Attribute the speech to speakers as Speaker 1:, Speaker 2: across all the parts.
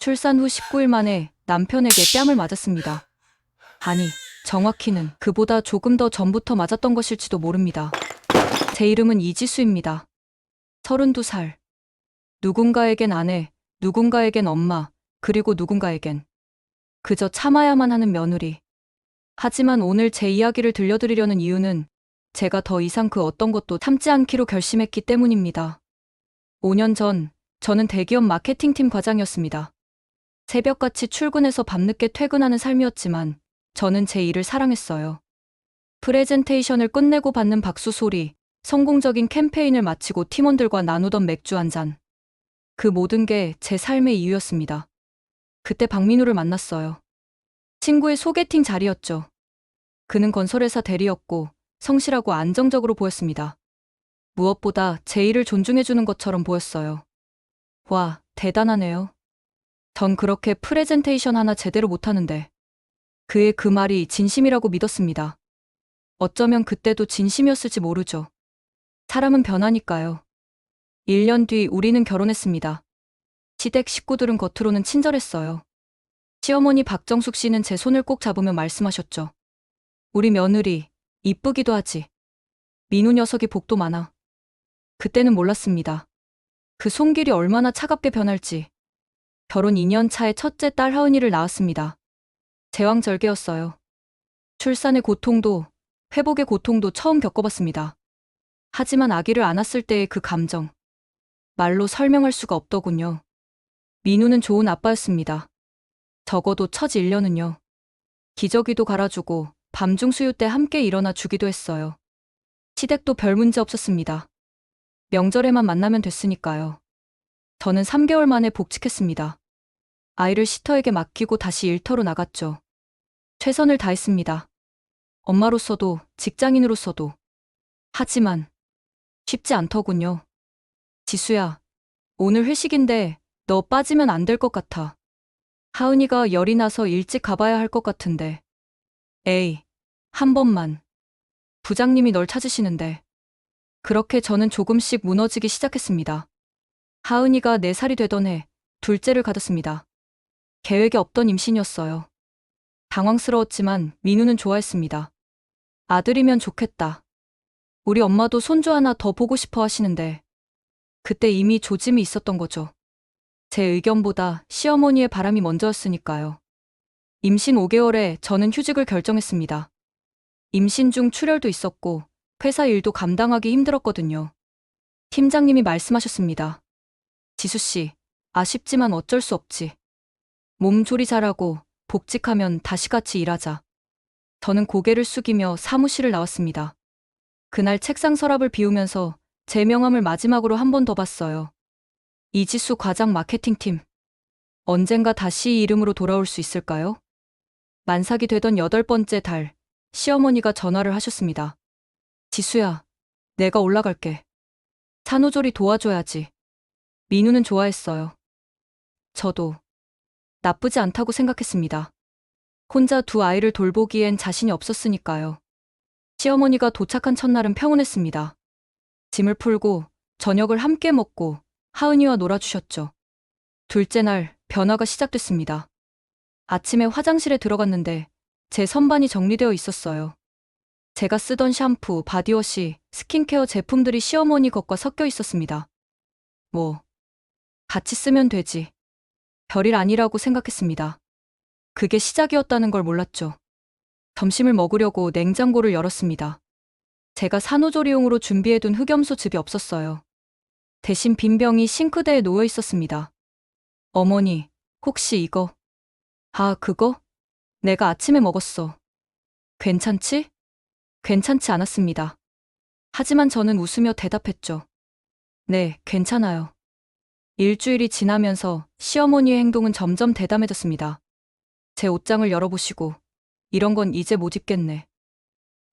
Speaker 1: 출산 후 19일 만에 남편에게 뺨을 맞았습니다. 아니, 정확히는 그보다 조금 더 전부터 맞았던 것일지도 모릅니다. 제 이름은 이지수입니다. 32살. 누군가에겐 아내, 누군가에겐 엄마, 그리고 누군가에겐 그저 참아야만 하는 며느리. 하지만 오늘 제 이야기를 들려드리려는 이유는 제가 더 이상 그 어떤 것도 참지 않기로 결심했기 때문입니다. 5년 전, 저는 대기업 마케팅팀 과장이었습니다. 새벽같이 출근해서 밤늦게 퇴근하는 삶이었지만 저는 제 일을 사랑했어요. 프레젠테이션을 끝내고 받는 박수 소리, 성공적인 캠페인을 마치고 팀원들과 나누던 맥주 한 잔. 그 모든 게 제 삶의 이유였습니다. 그때 박민우를 만났어요. 친구의 소개팅 자리였죠. 그는 건설회사 대리였고 성실하고 안정적으로 보였습니다. 무엇보다 제 일을 존중해주는 것처럼 보였어요. 와, 대단하네요. 전 그렇게 프레젠테이션 하나 제대로 못하는데 그의 그 말이 진심이라고 믿었습니다. 어쩌면 그때도 진심이었을지 모르죠. 사람은 변하니까요. 1년 뒤 우리는 결혼했습니다. 시댁 식구들은 겉으로는 친절했어요. 시어머니 박정숙 씨는 제 손을 꼭 잡으며 말씀하셨죠. 우리 며느리, 이쁘기도 하지. 민우 녀석이 복도 많아. 그때는 몰랐습니다. 그 손길이 얼마나 차갑게 변할지. 결혼 2년 차에 첫째 딸 하은이를 낳았습니다. 제왕절개였어요. 출산의 고통도, 회복의 고통도 처음 겪어봤습니다. 하지만 아기를 안았을 때의 그 감정. 말로 설명할 수가 없더군요. 민우는 좋은 아빠였습니다. 적어도 첫 1년은요. 기저귀도 갈아주고 밤중 수유 때 함께 일어나 주기도 했어요. 시댁도 별 문제 없었습니다. 명절에만 만나면 됐으니까요. 저는 3개월 만에 복직했습니다. 아이를 시터에게 맡기고 다시 일터로 나갔죠. 최선을 다했습니다. 엄마로서도 직장인으로서도. 하지만 쉽지 않더군요. 지수야, 오늘 회식인데 너 빠지면 안 될 것 같아. 하은이가 열이 나서 일찍 가봐야 할 것 같은데. 에이, 한 번만. 부장님이 널 찾으시는데. 그렇게 저는 조금씩 무너지기 시작했습니다. 하은이가 4살이 되던 해 둘째를 가졌습니다. 계획에 없던 임신이었어요. 당황스러웠지만 민우는 좋아했습니다. 아들이면 좋겠다. 우리 엄마도 손주 하나 더 보고 싶어 하시는데 그때 이미 조짐이 있었던 거죠. 제 의견보다 시어머니의 바람이 먼저였으니까요. 임신 5개월에 저는 휴직을 결정했습니다. 임신 중 출혈도 있었고 회사 일도 감당하기 힘들었거든요. 팀장님이 말씀하셨습니다. 지수씨, 아쉽지만 어쩔 수 없지. 몸조리 잘하고 복직하면 다시 같이 일하자. 저는 고개를 숙이며 사무실을 나왔습니다. 그날 책상 서랍을 비우면서 제 명함을 마지막으로 한 번 더 봤어요. 이지수 과장 마케팅팀. 언젠가 다시 이 이름으로 돌아올 수 있을까요? 만삭이 되던 8번째 달, 시어머니가 전화를 하셨습니다. 지수야, 내가 올라갈게. 산후조리 도와줘야지. 민우는 좋아했어요. 저도 나쁘지 않다고 생각했습니다. 혼자 두 아이를 돌보기엔 자신이 없었으니까요. 시어머니가 도착한 첫날은 평온했습니다. 짐을 풀고 저녁을 함께 먹고 하은이와 놀아주셨죠. 둘째 날 변화가 시작됐습니다. 아침에 화장실에 들어갔는데 제 선반이 정리되어 있었어요. 제가 쓰던 샴푸, 바디워시, 스킨케어 제품들이 시어머니 것과 섞여 있었습니다. 뭐, 같이 쓰면 되지. 별일 아니라고 생각했습니다. 그게 시작이었다는 걸 몰랐죠. 점심을 먹으려고 냉장고를 열었습니다. 제가 산후조리용으로 준비해둔 흑염소 즙이 없었어요. 대신 빈 병이 싱크대에 놓여 있었습니다. 어머니, 혹시 이거? 아, 그거? 내가 아침에 먹었어. 괜찮지? 괜찮지 않았습니다. 하지만 저는 웃으며 대답했죠. 네, 괜찮아요. 일주일이 지나면서 시어머니의 행동은 점점 대담해졌습니다. 제 옷장을 열어보시고, 이런 건 이제 못 입겠네.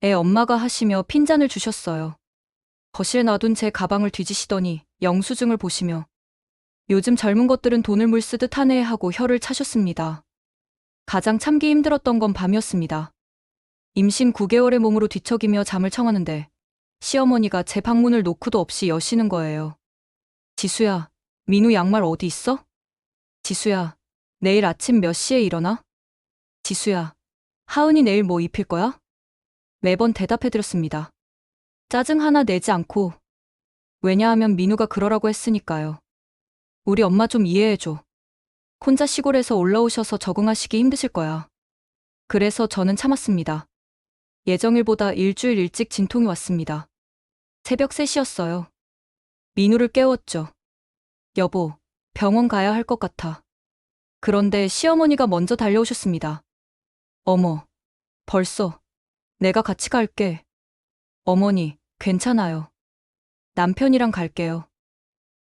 Speaker 1: 애 엄마가 하시며 핀잔을 주셨어요. 거실에 놔둔 제 가방을 뒤지시더니 영수증을 보시며 요즘 젊은 것들은 돈을 물 쓰듯 하네 하고 혀를 차셨습니다. 가장 참기 힘들었던 건 밤이었습니다. 임신 9개월의 몸으로 뒤척이며 잠을 청하는데 시어머니가 제 방문을 노크도 없이 여시는 거예요. 지수야, 민우 양말 어디 있어? 지수야, 내일 아침 몇 시에 일어나? 지수야, 하은이 내일 뭐 입힐 거야? 매번 대답해드렸습니다. 짜증 하나 내지 않고. 왜냐하면 민우가 그러라고 했으니까요. 우리 엄마 좀 이해해줘. 혼자 시골에서 올라오셔서 적응하시기 힘드실 거야. 그래서 저는 참았습니다. 예정일보다 일주일 일찍 진통이 왔습니다. 새벽 3시였어요. 민우를 깨웠죠. 여보, 병원 가야 할 것 같아. 그런데 시어머니가 먼저 달려오셨습니다. 어머, 벌써. 내가 같이 갈게. 어머니, 괜찮아요. 남편이랑 갈게요.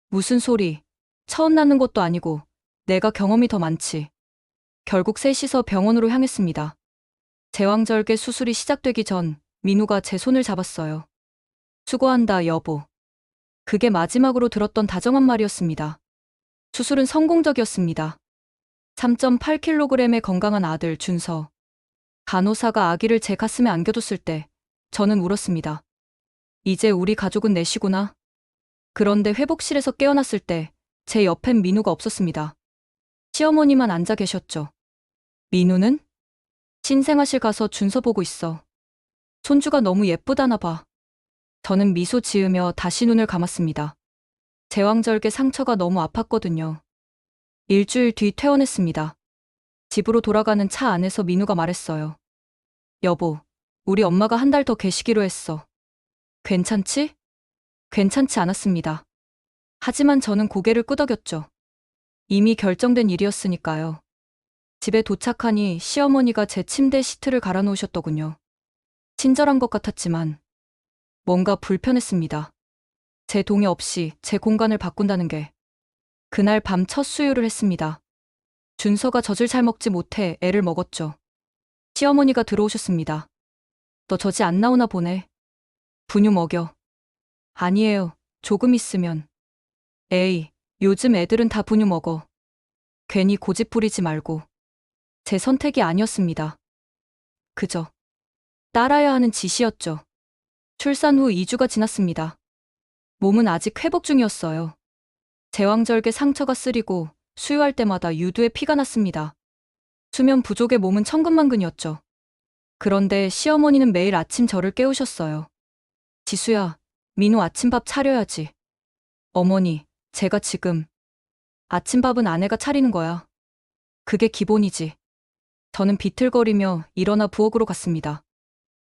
Speaker 1: 무슨 소리. 처음 낳는 것도 아니고 내가 경험이 더 많지. 결국 셋이서 병원으로 향했습니다. 제왕절개 수술이 시작되기 전 민우가 제 손을 잡았어요. 수고한다, 여보. 그게 마지막으로 들었던 다정한 말이었습니다. 수술은 성공적이었습니다. 3.8kg의 건강한 아들 준서. 간호사가 아기를 제 가슴에 안겨줬을 때 저는 울었습니다. 이제 우리 가족은 넷이구나. 그런데 회복실에서 깨어났을 때 제 옆엔 민우가 없었습니다. 시어머니만 앉아 계셨죠. 민우는? 신생아실 가서 준서 보고 있어. 손주가 너무 예쁘다나 봐. 저는 미소 지으며 다시 눈을 감았습니다. 제왕절개 상처가 너무 아팠거든요. 일주일 뒤 퇴원했습니다. 집으로 돌아가는 차 안에서 민우가 말했어요. 여보, 우리 엄마가 한 달 더 계시기로 했어. 괜찮지? 괜찮지 않았습니다. 하지만 저는 고개를 끄덕였죠. 이미 결정된 일이었으니까요. 집에 도착하니 시어머니가 제 침대 시트를 갈아놓으셨더군요. 친절한 것 같았지만 뭔가 불편했습니다. 제 동의 없이 제 공간을 바꾼다는 게. 그날 밤 첫 수유를 했습니다. 준서가 젖을 잘 먹지 못해 애를 먹었죠. 시어머니가 들어오셨습니다. 너 젖이 안 나오나 보네. 분유 먹여. 아니에요. 조금 있으면. 에이, 요즘 애들은 다 분유 먹어. 괜히 고집 부리지 말고. 제 선택이 아니었습니다. 그저 따라야 하는 지시였죠. 출산 후 2주가 지났습니다. 몸은 아직 회복 중이었어요. 제왕절개 상처가 쓰리고 수유할 때마다 유두에 피가 났습니다. 수면 부족의 몸은 천근만근이었죠. 그런데 시어머니는 매일 아침 저를 깨우셨어요. 지수야, 민우 아침밥 차려야지. 어머니, 제가 지금. 아침밥은 아내가 차리는 거야. 그게 기본이지. 저는 비틀거리며 일어나 부엌으로 갔습니다.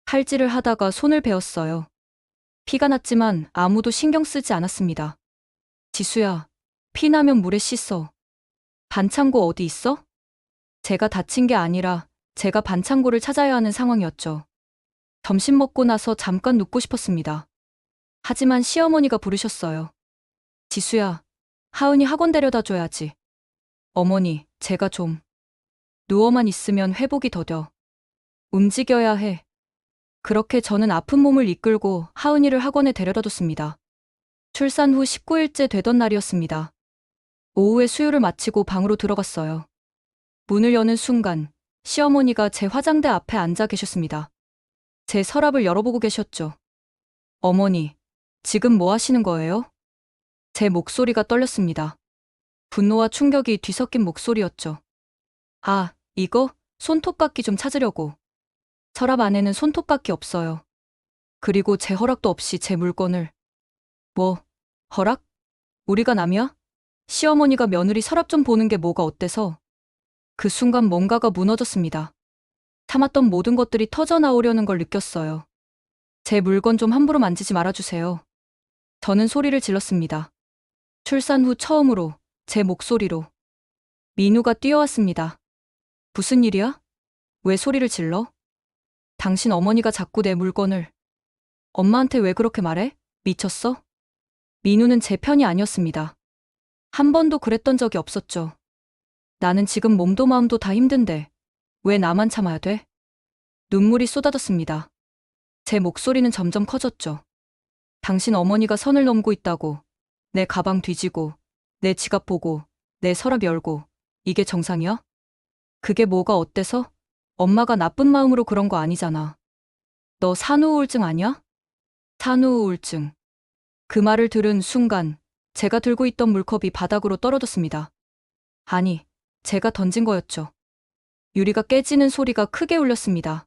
Speaker 1: 칼질을 하다가 손을 베었어요. 피가 났지만 아무도 신경 쓰지 않았습니다. 지수야, 피 나면 물에 씻어. 반창고 어디 있어? 제가 다친 게 아니라 제가 반창고를 찾아야 하는 상황이었죠. 점심 먹고 나서 잠깐 눕고 싶었습니다. 하지만 시어머니가 부르셨어요. 지수야, 하은이 학원 데려다 줘야지. 어머니, 제가 좀. 누워만 있으면 회복이 더뎌. 움직여야 해. 그렇게 저는 아픈 몸을 이끌고 하은이를 학원에 데려다 줬습니다. 출산 후 19일째 되던 날이었습니다. 오후에 수유를 마치고 방으로 들어갔어요. 문을 여는 순간 시어머니가 제 화장대 앞에 앉아 계셨습니다. 제 서랍을 열어보고 계셨죠. 어머니, 지금 뭐 하시는 거예요? 제 목소리가 떨렸습니다. 분노와 충격이 뒤섞인 목소리였죠. 아, 이거? 손톱깎이 좀 찾으려고. 서랍 안에는 손톱밖에 없어요. 그리고 제 허락도 없이 제 물건을. 뭐, 허락? 우리가 남이야? 시어머니가 며느리 서랍 좀 보는 게 뭐가 어때서? 그 순간 뭔가가 무너졌습니다. 참았던 모든 것들이 터져나오려는 걸 느꼈어요. 제 물건 좀 함부로 만지지 말아주세요. 저는 소리를 질렀습니다. 출산 후 처음으로, 제 목소리로. 민우가 뛰어왔습니다. 무슨 일이야? 왜 소리를 질러? 당신 어머니가 자꾸 내 물건을. 엄마한테 왜 그렇게 말해? 미쳤어? 민우는 제 편이 아니었습니다. 한 번도 그랬던 적이 없었죠. 나는 지금 몸도 마음도 다 힘든데 왜 나만 참아야 돼? 눈물이 쏟아졌습니다. 제 목소리는 점점 커졌죠. 당신 어머니가 선을 넘고 있다고. 내 가방 뒤지고, 내 지갑 보고, 내 서랍 열고. 이게 정상이야? 그게 뭐가 어때서? 엄마가 나쁜 마음으로 그런 거 아니잖아. 너 산후우울증 아니야? 산후우울증. 그 말을 들은 순간 제가 들고 있던 물컵이 바닥으로 떨어졌습니다. 아니, 제가 던진 거였죠. 유리가 깨지는 소리가 크게 울렸습니다.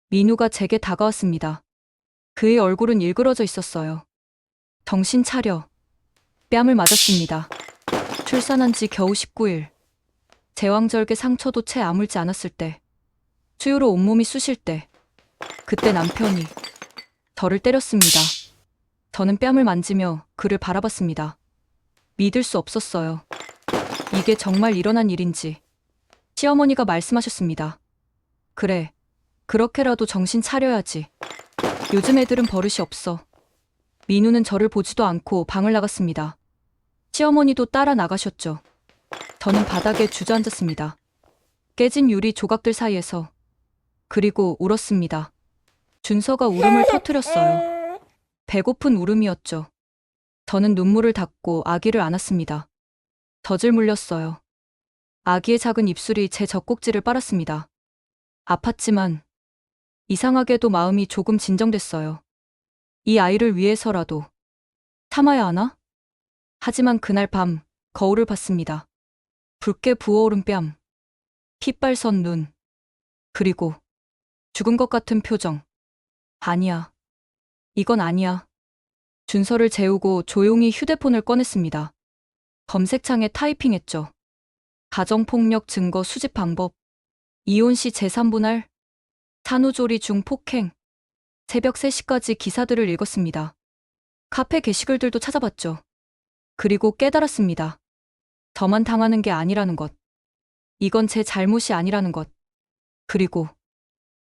Speaker 1: 민우가 제게 다가왔습니다. 그의 얼굴은 일그러져 있었어요. 정신 차려. 뺨을 맞았습니다. 출산한 지 겨우 19일. 제왕절개 상처도 채 아물지 않았을 때, 수유로 온몸이 쑤실 때, 그때 남편이 저를 때렸습니다. 저는 뺨을 만지며 그를 바라봤습니다. 믿을 수 없었어요. 이게 정말 일어난 일인지. 시어머니가 말씀하셨습니다. 그래, 그렇게라도 정신 차려야지. 요즘 애들은 버릇이 없어. 민우는 저를 보지도 않고 방을 나갔습니다. 시어머니도 따라 나가셨죠. 저는 바닥에 주저앉았습니다. 깨진 유리 조각들 사이에서. 그리고 울었습니다. 준서가 울음을 터뜨렸어요. 배고픈 울음이었죠. 저는 눈물을 닦고 아기를 안았습니다. 젖을 물렸어요. 아기의 작은 입술이 제 젖꼭지를 빨았습니다. 아팠지만 이상하게도 마음이 조금 진정됐어요. 이 아이를 위해서라도 참아야 하나? 하지만 그날 밤 거울을 봤습니다. 붉게 부어오른 뺨, 핏발선 눈, 그리고 죽은 것 같은 표정. 아니야. 이건 아니야. 준서를 재우고 조용히 휴대폰을 꺼냈습니다. 검색창에 타이핑했죠. 가정폭력 증거 수집 방법, 이혼 시 재산분할, 산후조리 중 폭행, 새벽 3시까지 기사들을 읽었습니다. 카페 게시글들도 찾아봤죠. 그리고 깨달았습니다. 저만 당하는 게 아니라는 것. 이건 제 잘못이 아니라는 것. 그리고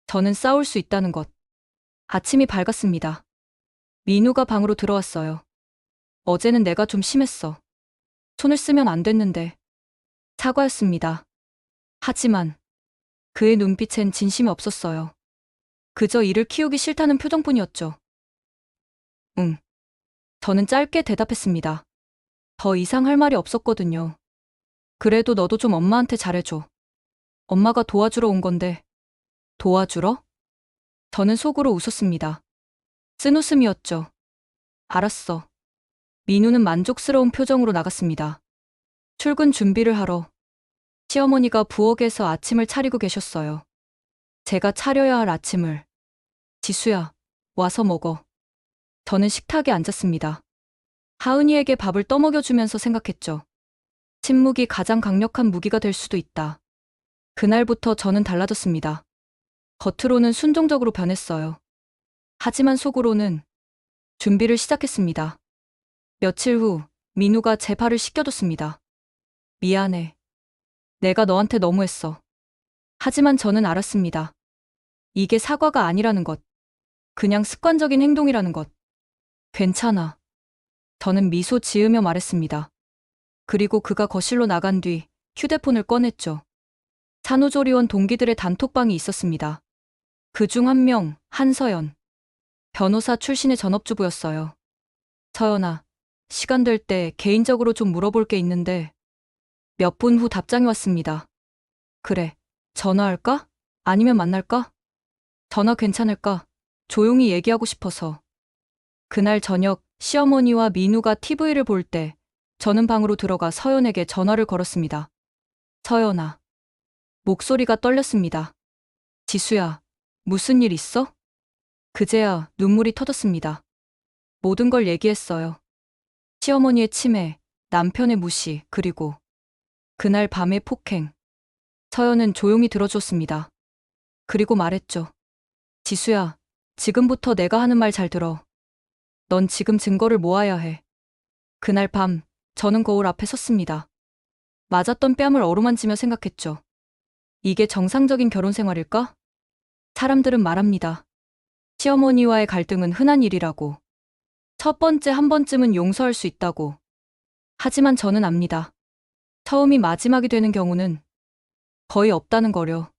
Speaker 1: 저는 싸울 수 있다는 것. 아침이 밝았습니다. 민우가 방으로 들어왔어요. 어제는 내가 좀 심했어. 손을 쓰면 안 됐는데. 사과였습니다. 하지만 그의 눈빛엔 진심이 없었어요. 그저 이를 키우기 싫다는 표정뿐이었죠. 응. 저는 짧게 대답했습니다. 더 이상 할 말이 없었거든요. 그래도 너도 좀 엄마한테 잘해줘. 엄마가 도와주러 온 건데. 도와주러? 저는 속으로 웃었습니다. 쓴웃음이었죠. 알았어. 민우는 만족스러운 표정으로 나갔습니다. 출근 준비를 하러. 시어머니가 부엌에서 아침을 차리고 계셨어요. 제가 차려야 할 아침을. 지수야, 와서 먹어. 저는 식탁에 앉았습니다. 하은이에게 밥을 떠먹여주면서 생각했죠. 침묵이 가장 강력한 무기가 될 수도 있다. 그날부터 저는 달라졌습니다. 겉으로는 순종적으로 변했어요. 하지만 속으로는 준비를 시작했습니다. 며칠 후 민우가 제 팔을 씻겨줬습니다. 미안해. 내가 너한테 너무했어. 하지만 저는 알았습니다. 이게 사과가 아니라는 것. 그냥 습관적인 행동이라는 것. 괜찮아. 저는 미소 지으며 말했습니다. 그리고 그가 거실로 나간 뒤 휴대폰을 꺼냈죠. 산후조리원 동기들의 단톡방이 있었습니다. 그중 한 명, 한서연. 변호사 출신의 전업주부였어요. 서연아, 시간 될 때 개인적으로 좀 물어볼 게 있는데. 몇 분 후 답장이 왔습니다. 그래, 전화할까? 아니면 만날까? 전화 괜찮을까? 조용히 얘기하고 싶어서. 그날 저녁 시어머니와 민우가 TV를 볼 때 저는 방으로 들어가 서연에게 전화를 걸었습니다. 서연아. 목소리가 떨렸습니다. 지수야, 무슨 일 있어? 그제야 눈물이 터졌습니다. 모든 걸 얘기했어요. 시어머니의 치매, 남편의 무시, 그리고 그날 밤의 폭행. 서연은 조용히 들어줬습니다. 그리고 말했죠. 지수야, 지금부터 내가 하는 말 잘 들어. 넌 지금 증거를 모아야 해. 그날 밤, 저는 거울 앞에 섰습니다. 맞았던 뺨을 어루만지며 생각했죠. 이게 정상적인 결혼 생활일까? 사람들은 말합니다. 시어머니와의 갈등은 흔한 일이라고. 첫 번째 한 번쯤은 용서할 수 있다고. 하지만 저는 압니다. 처음이 마지막이 되는 경우는 거의 없다는 거려.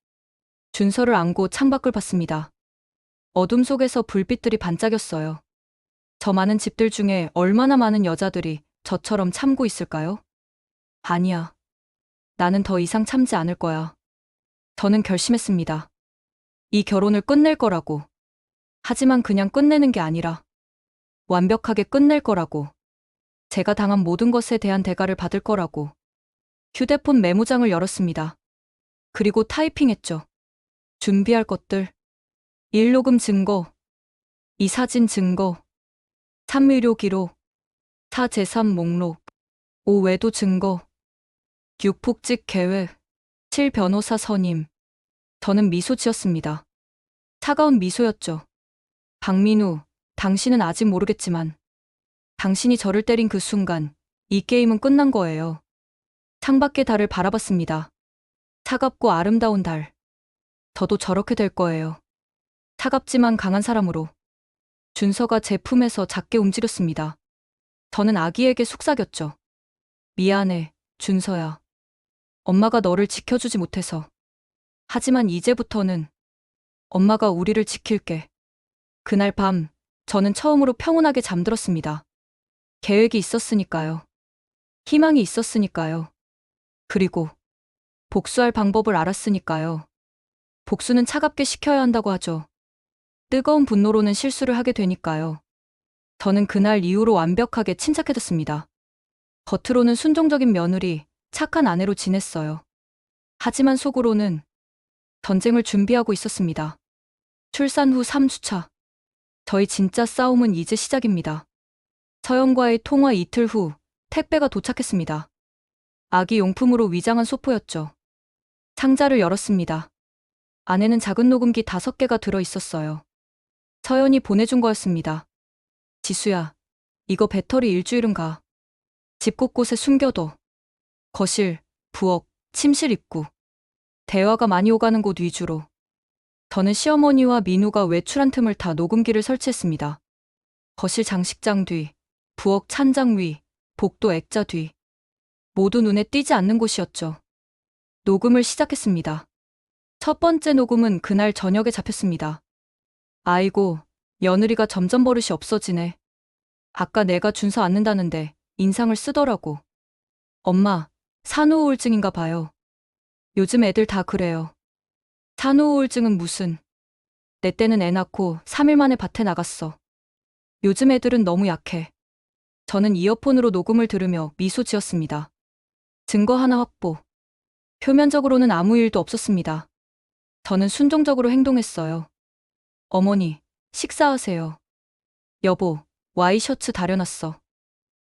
Speaker 1: 준서를 안고 창밖을 봤습니다. 어둠 속에서 불빛들이 반짝였어요. 저 많은 집들 중에 얼마나 많은 여자들이 저처럼 참고 있을까요? 아니야. 나는 더 이상 참지 않을 거야. 저는 결심했습니다. 이 결혼을 끝낼 거라고. 하지만 그냥 끝내는 게 아니라 완벽하게 끝낼 거라고. 제가 당한 모든 것에 대한 대가를 받을 거라고. 휴대폰 메모장을 열었습니다. 그리고 타이핑했죠. 준비할 것들. 1 녹음 증거, 2 사진 증거, 3 의료 기록, 4 재산 목록, 5 외도 증거, 6 복직 계획, 7 변호사 선임. 저는 미소 지었습니다. 차가운 미소였죠. 박민우, 당신은 아직 모르겠지만 당신이 저를 때린 그 순간 이 게임은 끝난 거예요. 창밖의 달을 바라봤습니다. 차갑고 아름다운 달. 저도 저렇게 될 거예요. 차갑지만 강한 사람으로. 준서가 제 품에서 작게 움직였습니다. 저는 아기에게 속삭였죠. 미안해, 준서야. 엄마가 너를 지켜주지 못해서. 하지만 이제부터는 엄마가 우리를 지킬게. 그날 밤, 저는 처음으로 평온하게 잠들었습니다. 계획이 있었으니까요. 희망이 있었으니까요. 그리고 복수할 방법을 알았으니까요. 복수는 차갑게 식혀야 한다고 하죠. 뜨거운 분노로는 실수를 하게 되니까요. 저는 그날 이후로 완벽하게 침착해졌습니다. 겉으로는 순종적인 며느리, 착한 아내로 지냈어요. 하지만 속으로는 전쟁을 준비하고 있었습니다. 출산 후 3주차. 저희 진짜 싸움은 이제 시작입니다. 서연과의 통화 이틀 후 택배가 도착했습니다. 아기 용품으로 위장한 소포였죠. 상자를 열었습니다. 안에는 작은 녹음기 5개가 들어 있었어요. 서연이 보내준 거였습니다. 지수야, 이거 배터리 일주일은 가. 집 곳곳에 숨겨둬. 거실, 부엌, 침실 입구. 대화가 많이 오가는 곳 위주로. 저는 시어머니와 민우가 외출한 틈을 타 녹음기를 설치했습니다. 거실 장식장 뒤, 부엌 찬장 위, 복도 액자 뒤. 모두 눈에 띄지 않는 곳이었죠. 녹음을 시작했습니다. 첫 번째 녹음은 그날 저녁에 잡혔습니다. 아이고, 며느리가 점점 버릇이 없어지네. 아까 내가 준서 앉는다는데 인상을 쓰더라고. 엄마, 산후 우울증인가 봐요. 요즘 애들 다 그래요. 산후 우울증은 무슨. 내 때는 애 낳고 3일 만에 밭에 나갔어. 요즘 애들은 너무 약해. 저는 이어폰으로 녹음을 들으며 미소 지었습니다. 증거 하나 확보. 표면적으로는 아무 일도 없었습니다. 저는 순종적으로 행동했어요. 어머니, 식사하세요. 여보, 와이셔츠 다려놨어.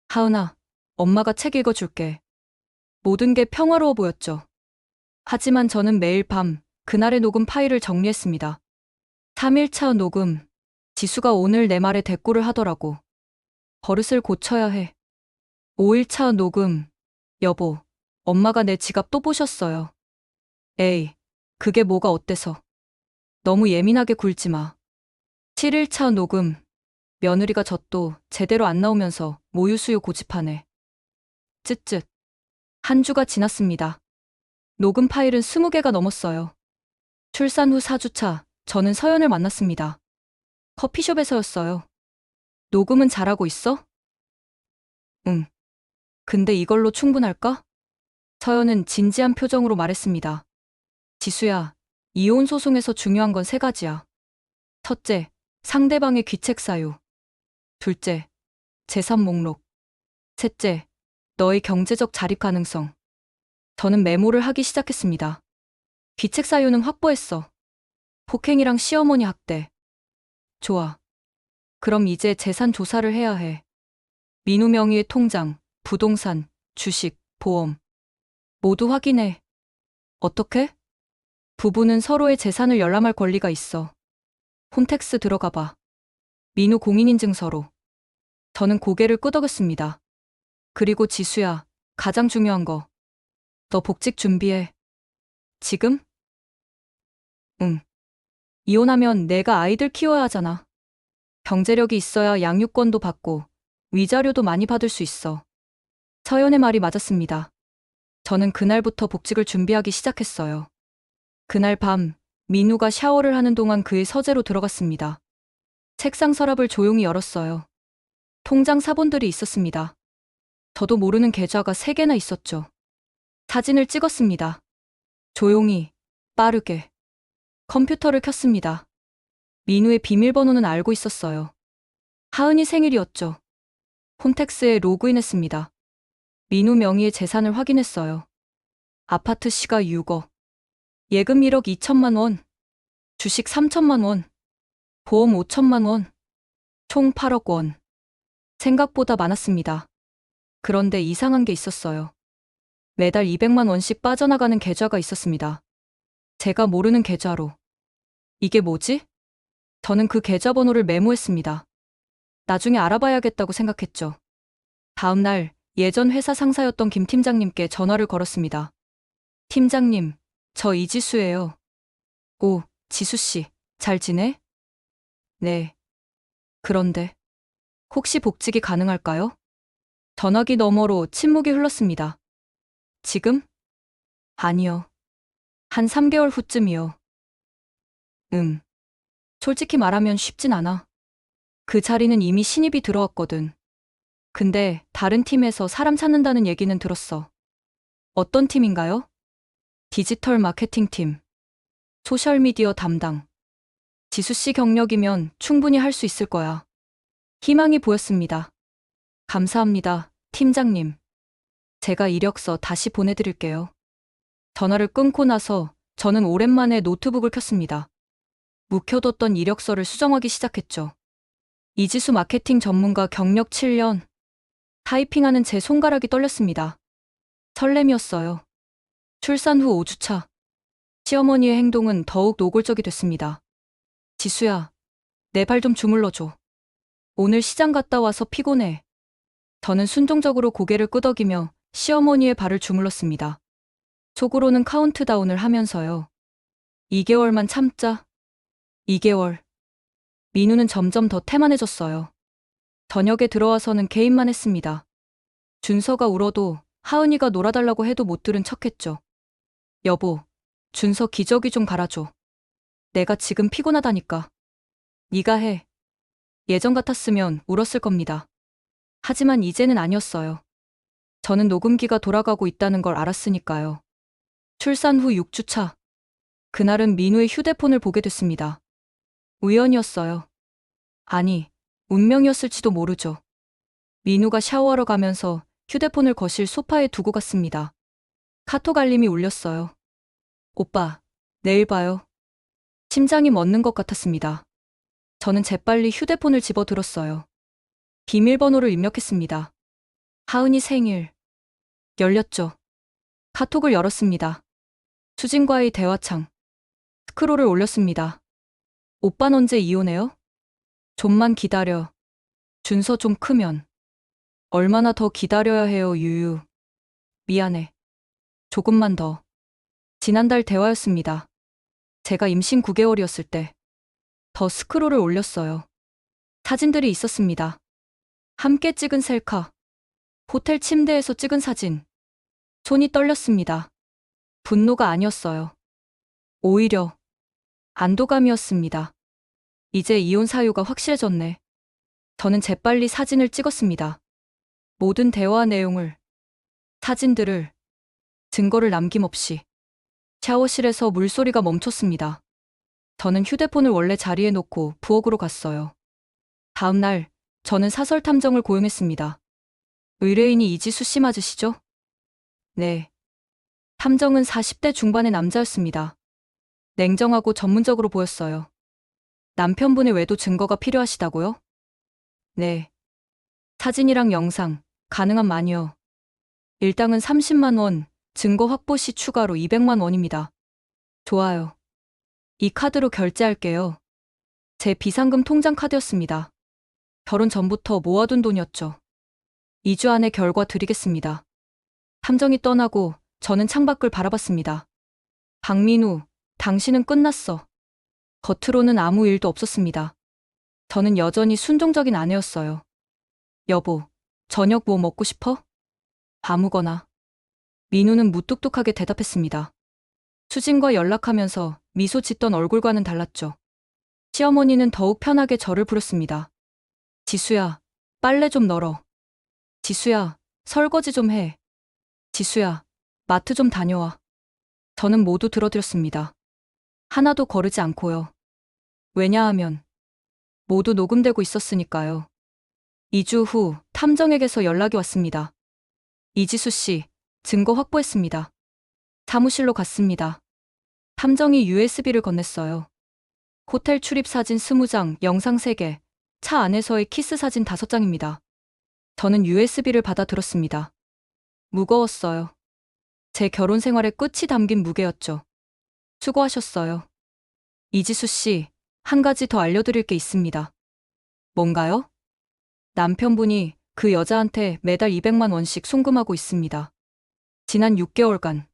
Speaker 1: 하은아, 엄마가 책 읽어줄게. 모든 게 평화로워 보였죠. 하지만 저는 매일 밤 그날의 녹음 파일을 정리했습니다. 3일차 녹음. 지수가 오늘 내 말에 대꾸를 하더라고. 버릇을 고쳐야 해. 5일차 녹음. 여보, 엄마가 내 지갑 또 보셨어요. 에이, 그게 뭐가 어때서. 너무 예민하게 굴지 마. 7일차 녹음. 며느리가 젖도 제대로 안 나오면서 모유수유 고집하네. 쯧쯧. 한 주가 지났습니다. 녹음 파일은 20개가 넘었어요. 출산 후 4주차, 저는 서연을 만났습니다. 커피숍에서였어요. 녹음은 잘하고 있어? 응. 근데 이걸로 충분할까? 서연은 진지한 표정으로 말했습니다. 지수야, 이혼 소송에서 중요한 건 3가지야. 첫째, 상대방의 귀책 사유. 둘째, 재산 목록. 셋째, 너의 경제적 자립 가능성. 저는 메모를 하기 시작했습니다. 귀책 사유는 확보했어. 폭행이랑 시어머니 학대. 좋아. 그럼 이제 재산 조사를 해야 해. 민우 명의의 통장, 부동산, 주식, 보험. 모두 확인해. 어떻게? 부부는 서로의 재산을 열람할 권리가 있어. 홈택스 들어가 봐. 민우 공인인증서로. 저는 고개를 끄덕였습니다. 그리고 지수야, 가장 중요한 거. 너 복직 준비해. 지금? 응. 이혼하면 내가 아이들 키워야 하잖아. 경제력이 있어야 양육권도 받고 위자료도 많이 받을 수 있어. 서연의 말이 맞았습니다. 저는 그날부터 복직을 준비하기 시작했어요. 그날 밤, 민우가 샤워를 하는 동안 그의 서재로 들어갔습니다. 책상 서랍을 조용히 열었어요. 통장 사본들이 있었습니다. 저도 모르는 계좌가 3개나 있었죠. 사진을 찍었습니다. 조용히, 빠르게. 컴퓨터를 켰습니다. 민우의 비밀번호는 알고 있었어요. 하은이 생일이었죠. 홈택스에 로그인했습니다. 민우 명의의 재산을 확인했어요. 아파트 시가 6억, 예금 1억 2천만 원, 주식 3천만 원, 보험 5천만 원, 총 8억 원. 생각보다 많았습니다. 그런데 이상한 게 있었어요. 매달 200만 원씩 빠져나가는 계좌가 있었습니다. 제가 모르는 계좌로. 이게 뭐지? 저는 그 계좌번호를 메모했습니다. 나중에 알아봐야겠다고 생각했죠. 다음 날 예전 회사 상사였던 김 팀장님께 전화를 걸었습니다. 팀장님, 저 이지수예요. 오, 지수씨, 잘 지내? 네. 그런데 혹시 복직이 가능할까요? 전화기 너머로 침묵이 흘렀습니다. 지금? 아니요. 한 3개월 후쯤이요. 솔직히 말하면 쉽진 않아. 그 자리는 이미 신입이 들어왔거든. 근데 다른 팀에서 사람 찾는다는 얘기는 들었어. 어떤 팀인가요? 디지털 마케팅 팀. 소셜미디어 담당. 지수씨 경력이면 충분히 할 수 있을 거야. 희망이 보였습니다. 감사합니다, 팀장님. 제가 이력서 다시 보내드릴게요. 전화를 끊고 나서 저는 오랜만에 노트북을 켰습니다. 묵혀뒀던 이력서를 수정하기 시작했죠. 이지수 마케팅 전문가 경력 7년. 타이핑하는 제 손가락이 떨렸습니다. 설렘이었어요. 출산 후 5주차. 시어머니의 행동은 더욱 노골적이 됐습니다. 지수야, 내 발 좀 주물러줘. 오늘 시장 갔다 와서 피곤해. 저는 순종적으로 고개를 끄덕이며 시어머니의 발을 주물렀습니다. 속으로는 카운트다운을 하면서요. 2개월만 참자. 2개월. 민우는 점점 더 태만해졌어요. 저녁에 들어와서는 게임만 했습니다. 준서가 울어도 하은이가 놀아달라고 해도 못 들은 척했죠. 여보, 준서 기저귀 좀 갈아줘. 내가 지금 피곤하다니까. 네가 해. 예전 같았으면 울었을 겁니다. 하지만 이제는 아니었어요. 저는 녹음기가 돌아가고 있다는 걸 알았으니까요. 출산 후 6주차. 그날은 민우의 휴대폰을 보게 됐습니다. 우연이었어요. 아니, 운명이었을지도 모르죠. 민우가 샤워하러 가면서 휴대폰을 거실 소파에 두고 갔습니다. 카톡 알림이 울렸어요. 오빠, 내일 봐요. 심장이 멎는 것 같았습니다. 저는 재빨리 휴대폰을 집어들었어요. 비밀번호를 입력했습니다. 하은이 생일. 열렸죠. 카톡을 열었습니다. 수진과의 대화창. 스크롤을 올렸습니다. 오빤 언제 이혼해요? 좀만 기다려. 준서 좀 크면. 얼마나 더 기다려야 해요, 유유. 미안해. 조금만 더. 지난달 대화였습니다. 제가 임신 9개월이었을 때. 더 스크롤을 올렸어요. 사진들이 있었습니다. 함께 찍은 셀카. 호텔 침대에서 찍은 사진. 손이 떨렸습니다. 분노가 아니었어요. 오히려 안도감이었습니다. 이제 이혼 사유가 확실해졌네. 저는 재빨리 사진을 찍었습니다. 모든 대화 내용을, 사진들을, 증거를 남김없이. 샤워실에서 물소리가 멈췄습니다. 저는 휴대폰을 원래 자리에 놓고 부엌으로 갔어요. 다음 날, 저는 사설 탐정을 고용했습니다. 의뢰인이 이지수 씨 맞으시죠? 네. 탐정은 40대 중반의 남자였습니다. 냉정하고 전문적으로 보였어요. 남편분의 외도 증거가 필요하시다고요? 네. 사진이랑 영상, 가능한 많이요. 일당은 30만 원, 증거 확보 시 추가로 200만 원입니다. 좋아요. 이 카드로 결제할게요. 제 비상금 통장 카드였습니다. 결혼 전부터 모아둔 돈이었죠. 2주 안에 결과 드리겠습니다. 탐정이 떠나고 저는 창밖을 바라봤습니다. 박민우, 당신은 끝났어. 겉으로는 아무 일도 없었습니다. 저는 여전히 순종적인 아내였어요. 여보, 저녁 뭐 먹고 싶어? 아무거나. 민우는 무뚝뚝하게 대답했습니다. 수진과 연락하면서 미소 짓던 얼굴과는 달랐죠. 시어머니는 더욱 편하게 저를 부르습니다. 지수야, 빨래 좀 널어. 지수야, 설거지 좀 해. 지수야, 마트 좀 다녀와. 저는 모두 들어드렸습니다. 하나도 거르지 않고요. 왜냐하면 모두 녹음되고 있었으니까요. 2주 후 탐정에게서 연락이 왔습니다. 이지수 씨, 증거 확보했습니다. 사무실로 갔습니다. 탐정이 USB를 건넸어요. 호텔 출입 사진 20장, 영상 3개, 차 안에서의 키스 사진 5장입니다. 저는 USB를 받아 들었습니다. 무거웠어요. 제 결혼 생활의 끝이 담긴 무게였죠. 수고하셨어요. 이지수 씨, 한 가지 더 알려드릴 게 있습니다. 뭔가요? 남편분이 그 여자한테 매달 200만 원씩 송금하고 있습니다. 지난 6개월간.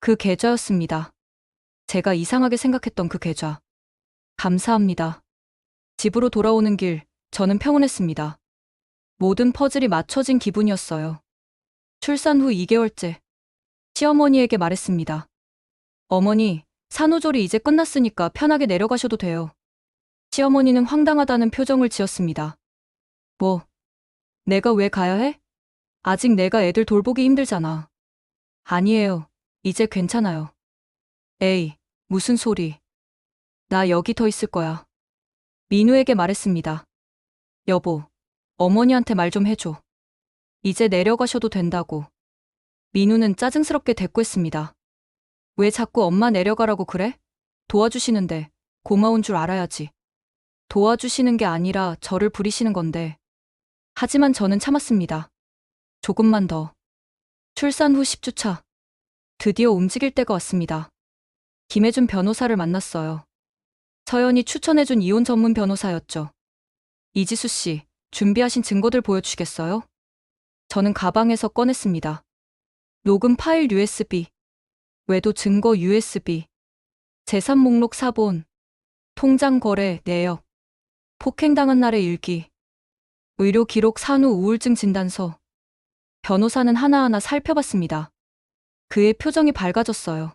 Speaker 1: 그 계좌였습니다. 제가 이상하게 생각했던 그 계좌. 감사합니다. 집으로 돌아오는 길, 저는 평온했습니다. 모든 퍼즐이 맞춰진 기분이었어요. 출산 후 2개월째. 시어머니에게 말했습니다. 어머니, 산후조리 이제 끝났으니까 편하게 내려가셔도 돼요. 시어머니는 황당하다는 표정을 지었습니다. 뭐? 내가 왜 가야 해? 아직 내가 애들 돌보기 힘들잖아. 아니에요. 이제 괜찮아요. 에이, 무슨 소리. 나 여기 더 있을 거야. 민우에게 말했습니다. 여보, 어머니한테 말 좀 해줘. 이제 내려가셔도 된다고. 민우는 짜증스럽게 대꾸했습니다. 왜 자꾸 엄마 내려가라고 그래? 도와주시는데 고마운 줄 알아야지. 도와주시는 게 아니라 저를 부리시는 건데. 하지만 저는 참았습니다. 조금만 더. 출산 후 10주 차. 드디어 움직일 때가 왔습니다. 김혜준 변호사를 만났어요. 서연이 추천해준 이혼 전문 변호사였죠. 이지수 씨, 준비하신 증거들 보여주시겠어요? 저는 가방에서 꺼냈습니다. 녹음 파일 USB, 외도 증거 USB, 재산 목록 사본, 통장 거래 내역, 폭행당한 날의 일기, 의료 기록 산후 우울증 진단서. 변호사는 하나하나 살펴봤습니다. 그의 표정이 밝아졌어요.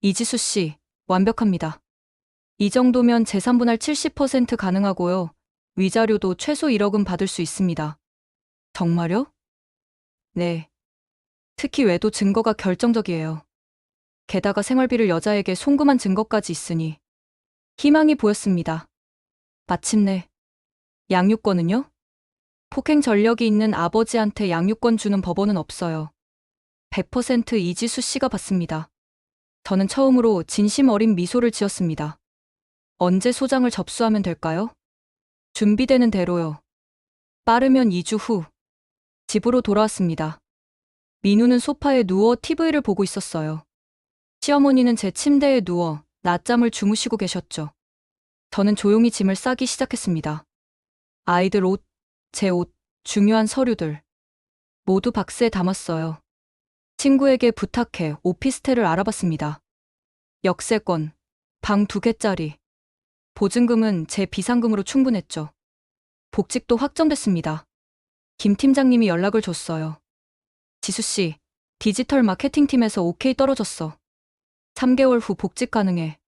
Speaker 1: 이지수 씨, 완벽합니다. 이 정도면 재산분할 70% 가능하고요. 위자료도 최소 1억은 받을 수 있습니다. 정말요? 네. 특히 외도 증거가 결정적이에요. 게다가 생활비를 여자에게 송금한 증거까지 있으니 희망이 보였습니다. 마침내. 양육권은요? 폭행 전력이 있는 아버지한테 양육권 주는 법원은 없어요. 100% 이지수 씨가 받습니다. 저는 처음으로 진심 어린 미소를 지었습니다. 언제 소장을 접수하면 될까요? 준비되는 대로요. 빠르면 2주 후. 집으로 돌아왔습니다. 민우는 소파에 누워 TV를 보고 있었어요. 시어머니는 제 침대에 누워 낮잠을 주무시고 계셨죠. 저는 조용히 짐을 싸기 시작했습니다. 아이들 옷, 제 옷, 중요한 서류들. 모두 박스에 담았어요. 친구에게 부탁해 오피스텔을 알아봤습니다. 역세권, 방 2개짜리. 보증금은 제 비상금으로 충분했죠. 복직도 확정됐습니다. 김 팀장님이 연락을 줬어요. 지수씨, 디지털 마케팅팀에서 오케이 떨어졌어. 3개월 후 복직 가능해.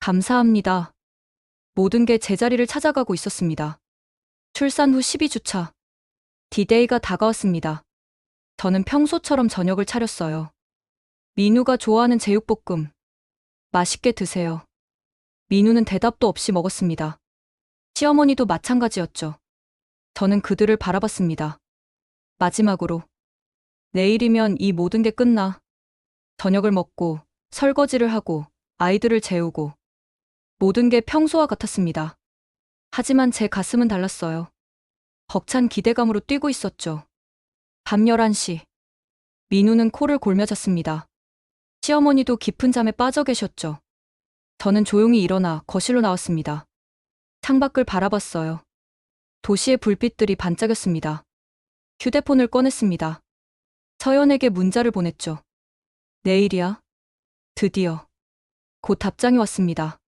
Speaker 1: 감사합니다. 모든 게 제자리를 찾아가고 있었습니다. 출산 후 12주 차. 디데이가 다가왔습니다. 저는 평소처럼 저녁을 차렸어요. 민우가 좋아하는 제육볶음. 맛있게 드세요. 민우는 대답도 없이 먹었습니다. 시어머니도 마찬가지였죠. 저는 그들을 바라봤습니다. 마지막으로. 내일이면 이 모든 게 끝나. 저녁을 먹고, 설거지를 하고, 아이들을 재우고. 모든 게 평소와 같았습니다. 하지만 제 가슴은 달랐어요. 벅찬 기대감으로 뛰고 있었죠. 밤 11시. 민우는 코를 골며 잤습니다. 시어머니도 깊은 잠에 빠져 계셨죠. 저는 조용히 일어나 거실로 나왔습니다. 창밖을 바라봤어요. 도시의 불빛들이 반짝였습니다. 휴대폰을 꺼냈습니다. 서연에게 문자를 보냈죠. 내일이야. 드디어. 곧 답장이 왔습니다.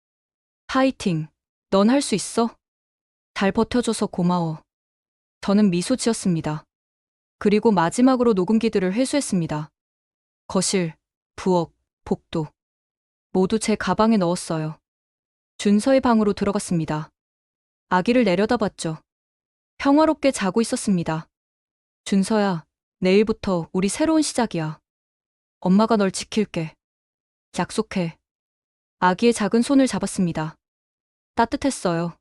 Speaker 1: 파이팅. 넌 할 수 있어? 잘 버텨줘서 고마워. 저는 미소 지었습니다. 그리고 마지막으로 녹음기들을 회수했습니다. 거실, 부엌, 복도. 모두 제 가방에 넣었어요. 준서의 방으로 들어갔습니다. 아기를 내려다봤죠. 평화롭게 자고 있었습니다. 준서야, 내일부터 우리 새로운 시작이야. 엄마가 널 지킬게. 약속해. 아기의 작은 손을 잡았습니다. 따뜻했어요.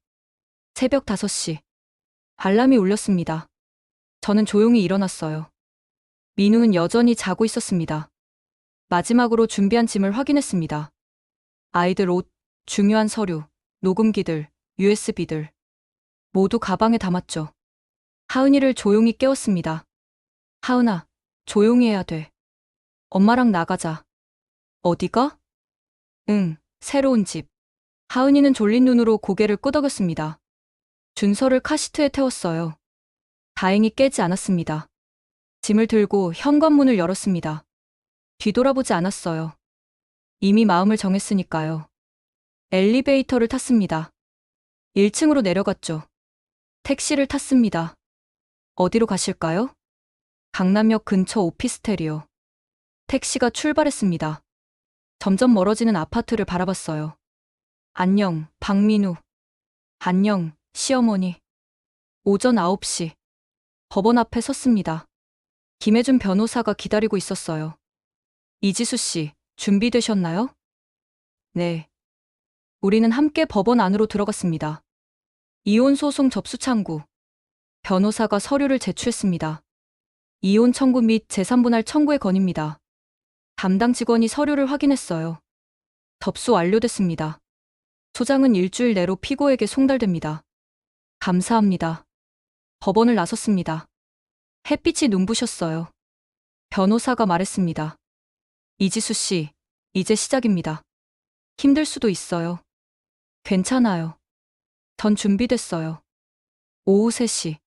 Speaker 1: 새벽 5시. 알람이 울렸습니다. 저는 조용히 일어났어요. 민우는 여전히 자고 있었습니다. 마지막으로 준비한 짐을 확인했습니다. 아이들 옷, 중요한 서류, 녹음기들, USB들. 모두 가방에 담았죠. 하은이를 조용히 깨웠습니다. 하은아, 조용히 해야 돼. 엄마랑 나가자. 어디가? 응, 새로운 집. 하은이는 졸린 눈으로 고개를 끄덕였습니다. 준서를 카시트에 태웠어요. 다행히 깨지 않았습니다. 짐을 들고 현관문을 열었습니다. 뒤돌아보지 않았어요. 이미 마음을 정했으니까요. 엘리베이터를 탔습니다. 1층으로 내려갔죠. 택시를 탔습니다. 어디로 가실까요? 강남역 근처 오피스텔이요. 택시가 출발했습니다. 점점 멀어지는 아파트를 바라봤어요. 안녕, 박민우. 안녕, 시어머니. 오전 9시. 법원 앞에 섰습니다. 김혜준 변호사가 기다리고 있었어요. 이지수 씨, 준비되셨나요? 네. 우리는 함께 법원 안으로 들어갔습니다. 이혼 소송 접수 창구. 변호사가 서류를 제출했습니다. 이혼 청구 및 재산분할 청구의 건입니다. 담당 직원이 서류를 확인했어요. 접수 완료됐습니다. 소장은 일주일 내로 피고에게 송달됩니다. 감사합니다. 법원을 나섰습니다. 햇빛이 눈부셨어요. 변호사가 말했습니다. 이지수 씨, 이제 시작입니다. 힘들 수도 있어요. 괜찮아요. 전 준비됐어요. 오후 3시.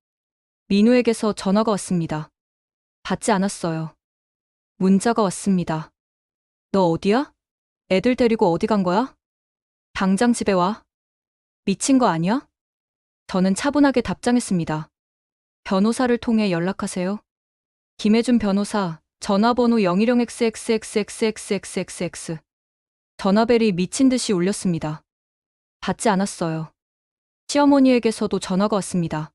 Speaker 1: 민우에게서 전화가 왔습니다. 받지 않았어요. 문자가 왔습니다. 너 어디야? 애들 데리고 어디 간 거야? 당장 집에 와. 미친 거 아니야? 저는 차분하게 답장했습니다. 변호사를 통해 연락하세요. 김혜준 변호사, 전화번호 010XXXXXXX. 전화벨이 미친 듯이 울렸습니다. 받지 않았어요. 시어머니에게서도 전화가 왔습니다.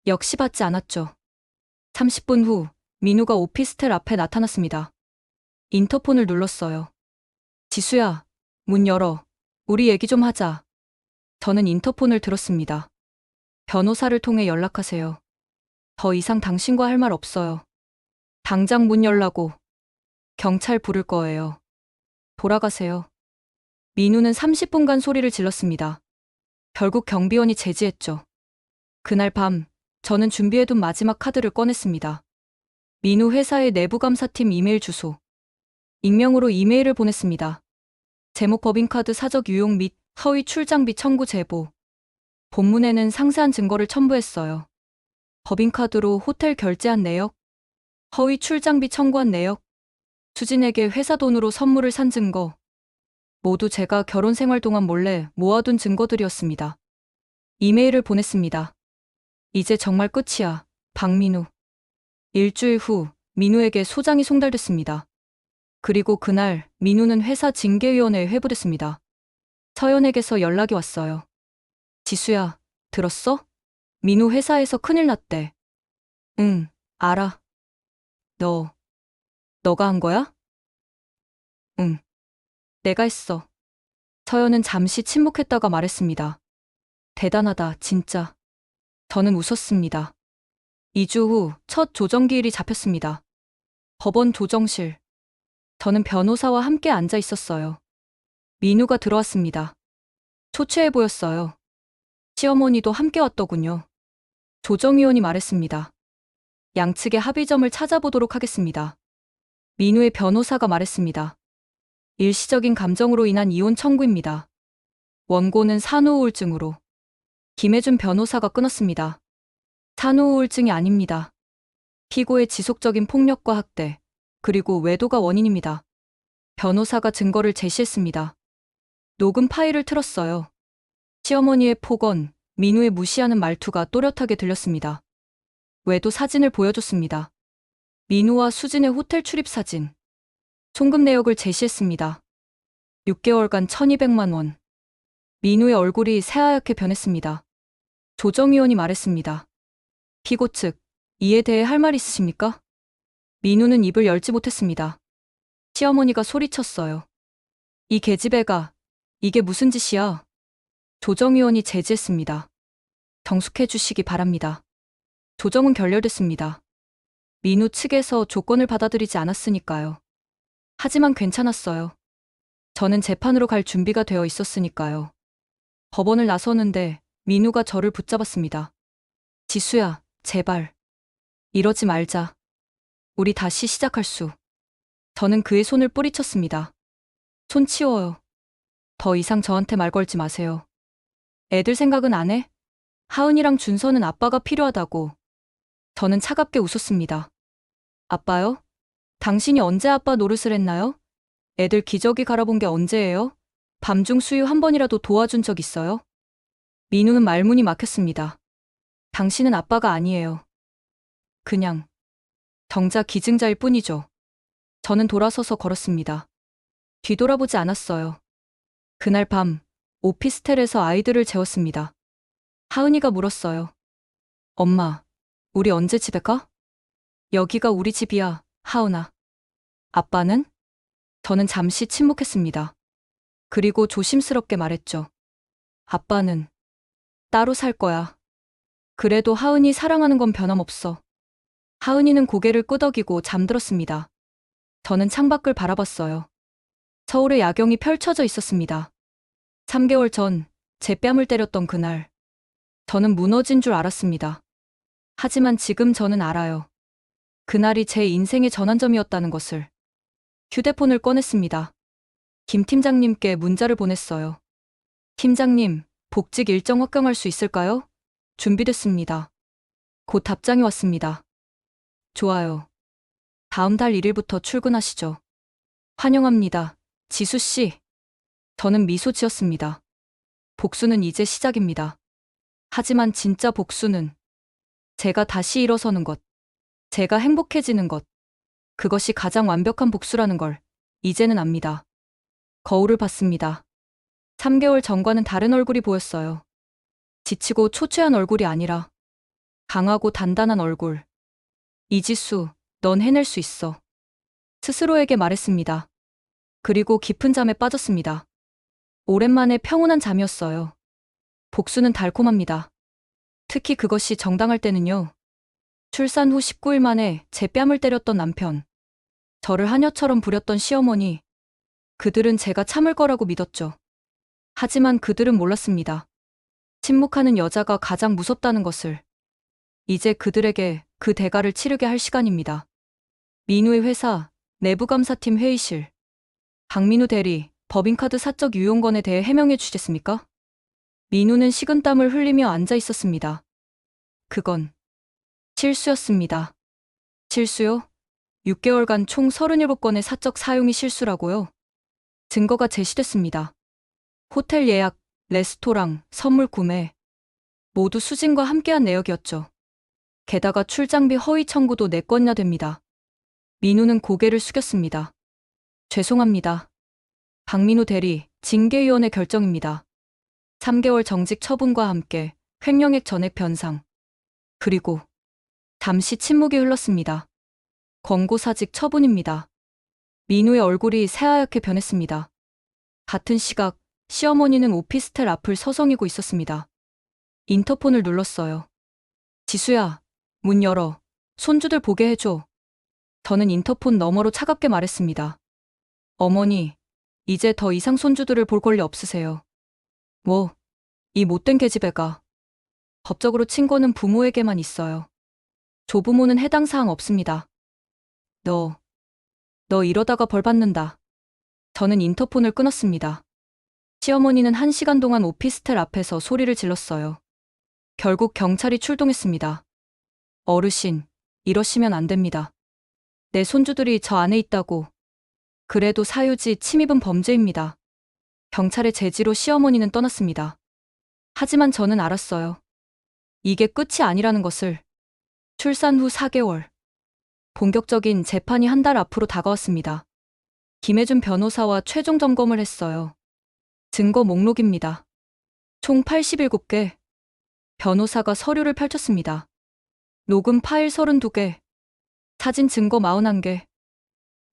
Speaker 1: 역시 받지 않았죠. 30분 후, 민우가 오피스텔 앞에 나타났습니다. 인터폰을 눌렀어요. 지수야, 문 열어. 우리 얘기 좀 하자. 저는 인터폰을 들었습니다. 변호사를 통해 연락하세요. 더 이상 당신과 할 말 없어요. 당장 문 열라고. 경찰 부를 거예요. 돌아가세요. 민우는 30분간 소리를 질렀습니다. 결국 경비원이 제지했죠. 그날 밤, 저는 준비해둔 마지막 카드를 꺼냈습니다. 민우 회사의 내부감사팀 이메일 주소. 익명으로 이메일을 보냈습니다. 제목 법인카드 사적 유용 및 허위 출장비 청구 제보. 본문에는 상세한 증거를 첨부했어요. 법인카드로 호텔 결제한 내역, 허위 출장비 청구한 내역, 수진에게 회사 돈으로 선물을 산 증거. 모두 제가 결혼 생활 동안 몰래 모아둔 증거들이었습니다. 이메일을 보냈습니다. 이제 정말 끝이야, 박민우. 일주일 후, 민우에게 소장이 송달됐습니다. 그리고 그날, 민우는 회사 징계위원회에 회부됐습니다. 서연에게서 연락이 왔어요. 지수야, 들었어? 민우 회사에서 큰일 났대. 응, 알아. 너가 한 거야? 응. 내가 했어. 서연은 잠시 침묵했다가 말했습니다. 대단하다, 진짜. 저는 웃었습니다. 2주 후 첫 조정기일이 잡혔습니다. 법원 조정실. 저는 변호사와 함께 앉아 있었어요. 민우가 들어왔습니다. 초췌해 보였어요. 시어머니도 함께 왔더군요. 조정위원이 말했습니다. 양측의 합의점을 찾아보도록 하겠습니다. 민우의 변호사가 말했습니다. 일시적인 감정으로 인한 이혼 청구입니다. 원고는 산후우울증으로. 김혜준 변호사가 끊었습니다. 산후우울증이 아닙니다. 피고의 지속적인 폭력과 학대, 그리고 외도가 원인입니다. 변호사가 증거를 제시했습니다. 녹음 파일을 틀었어요. 시어머니의 폭언, 민우의 무시하는 말투가 또렷하게 들렸습니다. 외도 사진을 보여줬습니다. 민우와 수진의 호텔 출입 사진. 송금 내역을 제시했습니다. 6개월간 1200만 원. 민우의 얼굴이 새하얗게 변했습니다. 조정위원이 말했습니다. 피고 측, 이에 대해 할 말 있으십니까? 민우는 입을 열지 못했습니다. 시어머니가 소리쳤어요. 이 계집애가, 이게 무슨 짓이야? 조정위원이 제지했습니다. 정숙해 주시기 바랍니다. 조정은 결렬됐습니다. 민우 측에서 조건을 받아들이지 않았으니까요. 하지만 괜찮았어요. 저는 재판으로 갈 준비가 되어 있었으니까요. 법원을 나서는데 민우가 저를 붙잡았습니다. 지수야, 제발. 이러지 말자. 우리 다시 시작할 수. 저는 그의 손을 뿌리쳤습니다. 손 치워요. 더 이상 저한테 말 걸지 마세요. 애들 생각은 안 해? 하은이랑 준서는 아빠가 필요하다고. 저는 차갑게 웃었습니다. 아빠요? 당신이 언제 아빠 노릇을 했나요? 애들 기저귀 갈아본 게 언제예요? 밤중 수유 한 번이라도 도와준 적 있어요? 민우는 말문이 막혔습니다. 당신은 아빠가 아니에요. 그냥 정작 기증자일 뿐이죠. 저는 돌아서서 걸었습니다. 뒤돌아보지 않았어요. 그날 밤 오피스텔에서 아이들을 재웠습니다. 하은이가 물었어요. 엄마, 우리 언제 집에 가? 여기가 우리 집이야, 하은아. 아빠는? 저는 잠시 침묵했습니다. 그리고 조심스럽게 말했죠. 아빠는 따로 살 거야. 그래도 하은이 사랑하는 건 변함없어. 하은이는 고개를 끄덕이고 잠들었습니다. 저는 창밖을 바라봤어요. 서울의 야경이 펼쳐져 있었습니다. 3개월 전 제 뺨을 때렸던 그날. 저는 무너진 줄 알았습니다. 하지만 지금 저는 알아요. 그날이 제 인생의 전환점이었다는 것을. 휴대폰을 꺼냈습니다. 김 팀장님께 문자를 보냈어요. 팀장님, 복직 일정 확정할 수 있을까요? 준비됐습니다. 곧 답장이 왔습니다. 좋아요. 다음 달 1일부터 출근하시죠. 환영합니다. 지수 씨. 저는 미소 지었습니다. 복수는 이제 시작입니다. 하지만 진짜 복수는 제가 다시 일어서는 것, 제가 행복해지는 것, 그것이 가장 완벽한 복수라는 걸 이제는 압니다. 거울을 봤습니다. 3개월 전과는 다른 얼굴이 보였어요. 지치고 초췌한 얼굴이 아니라 강하고 단단한 얼굴. 이지수, 넌 해낼 수 있어. 스스로에게 말했습니다. 그리고 깊은 잠에 빠졌습니다. 오랜만에 평온한 잠이었어요. 복수는 달콤합니다. 특히 그것이 정당할 때는요. 출산 후 19일 만에 제 뺨을 때렸던 남편. 저를 하녀처럼 부렸던 시어머니. 그들은 제가 참을 거라고 믿었죠. 하지만 그들은 몰랐습니다. 침묵하는 여자가 가장 무섭다는 것을. 이제 그들에게 그 대가를 치르게 할 시간입니다. 민우의 회사, 내부감사팀 회의실. 박민우 대리, 법인카드 사적 유용건에 대해 해명해 주시겠습니까? 민우는 식은땀을 흘리며 앉아 있었습니다. 그건 실수였습니다. 실수요? 6개월간 총 37건의 사적 사용이 실수라고요? 증거가 제시됐습니다. 호텔 예약, 레스토랑, 선물 구매. 모두 수진과 함께한 내역이었죠. 게다가 출장비 허위 청구도 4건이나 됩니다. 민우는 고개를 숙였습니다. 죄송합니다. 박민우 대리, 징계위원회 결정입니다. 3개월 정직 처분과 함께 횡령액 전액 변상. 그리고 잠시 침묵이 흘렀습니다. 권고사직 처분입니다. 민우의 얼굴이 새하얗게 변했습니다. 같은 시각 시어머니는 오피스텔 앞을 서성이고 있었습니다. 인터폰을 눌렀어요. 지수야, 문 열어. 손주들 보게 해줘. 저는 인터폰 너머로 차갑게 말했습니다. 어머니, 이제 더 이상 손주들을 볼 권리 없으세요. 뭐, 이 못된 계집애가. 법적으로 친권은 부모에게만 있어요. 조부모는 해당 사항 없습니다. 너 이러다가 벌 받는다. 저는 인터폰을 끊었습니다. 시어머니는 1시간 동안 오피스텔 앞에서 소리를 질렀어요. 결국 경찰이 출동했습니다. 어르신, 이러시면 안 됩니다. 내 손주들이 저 안에 있다고. 그래도 사유지 침입은 범죄입니다. 경찰의 제지로 시어머니는 떠났습니다. 하지만 저는 알았어요. 이게 끝이 아니라는 것을. 출산 후 4개월. 본격적인 재판이 한 달 앞으로 다가왔습니다. 김혜준 변호사와 최종 점검을 했어요. 증거 목록입니다. 총 87개. 변호사가 서류를 펼쳤습니다. 녹음 파일 32개. 사진 증거 41개.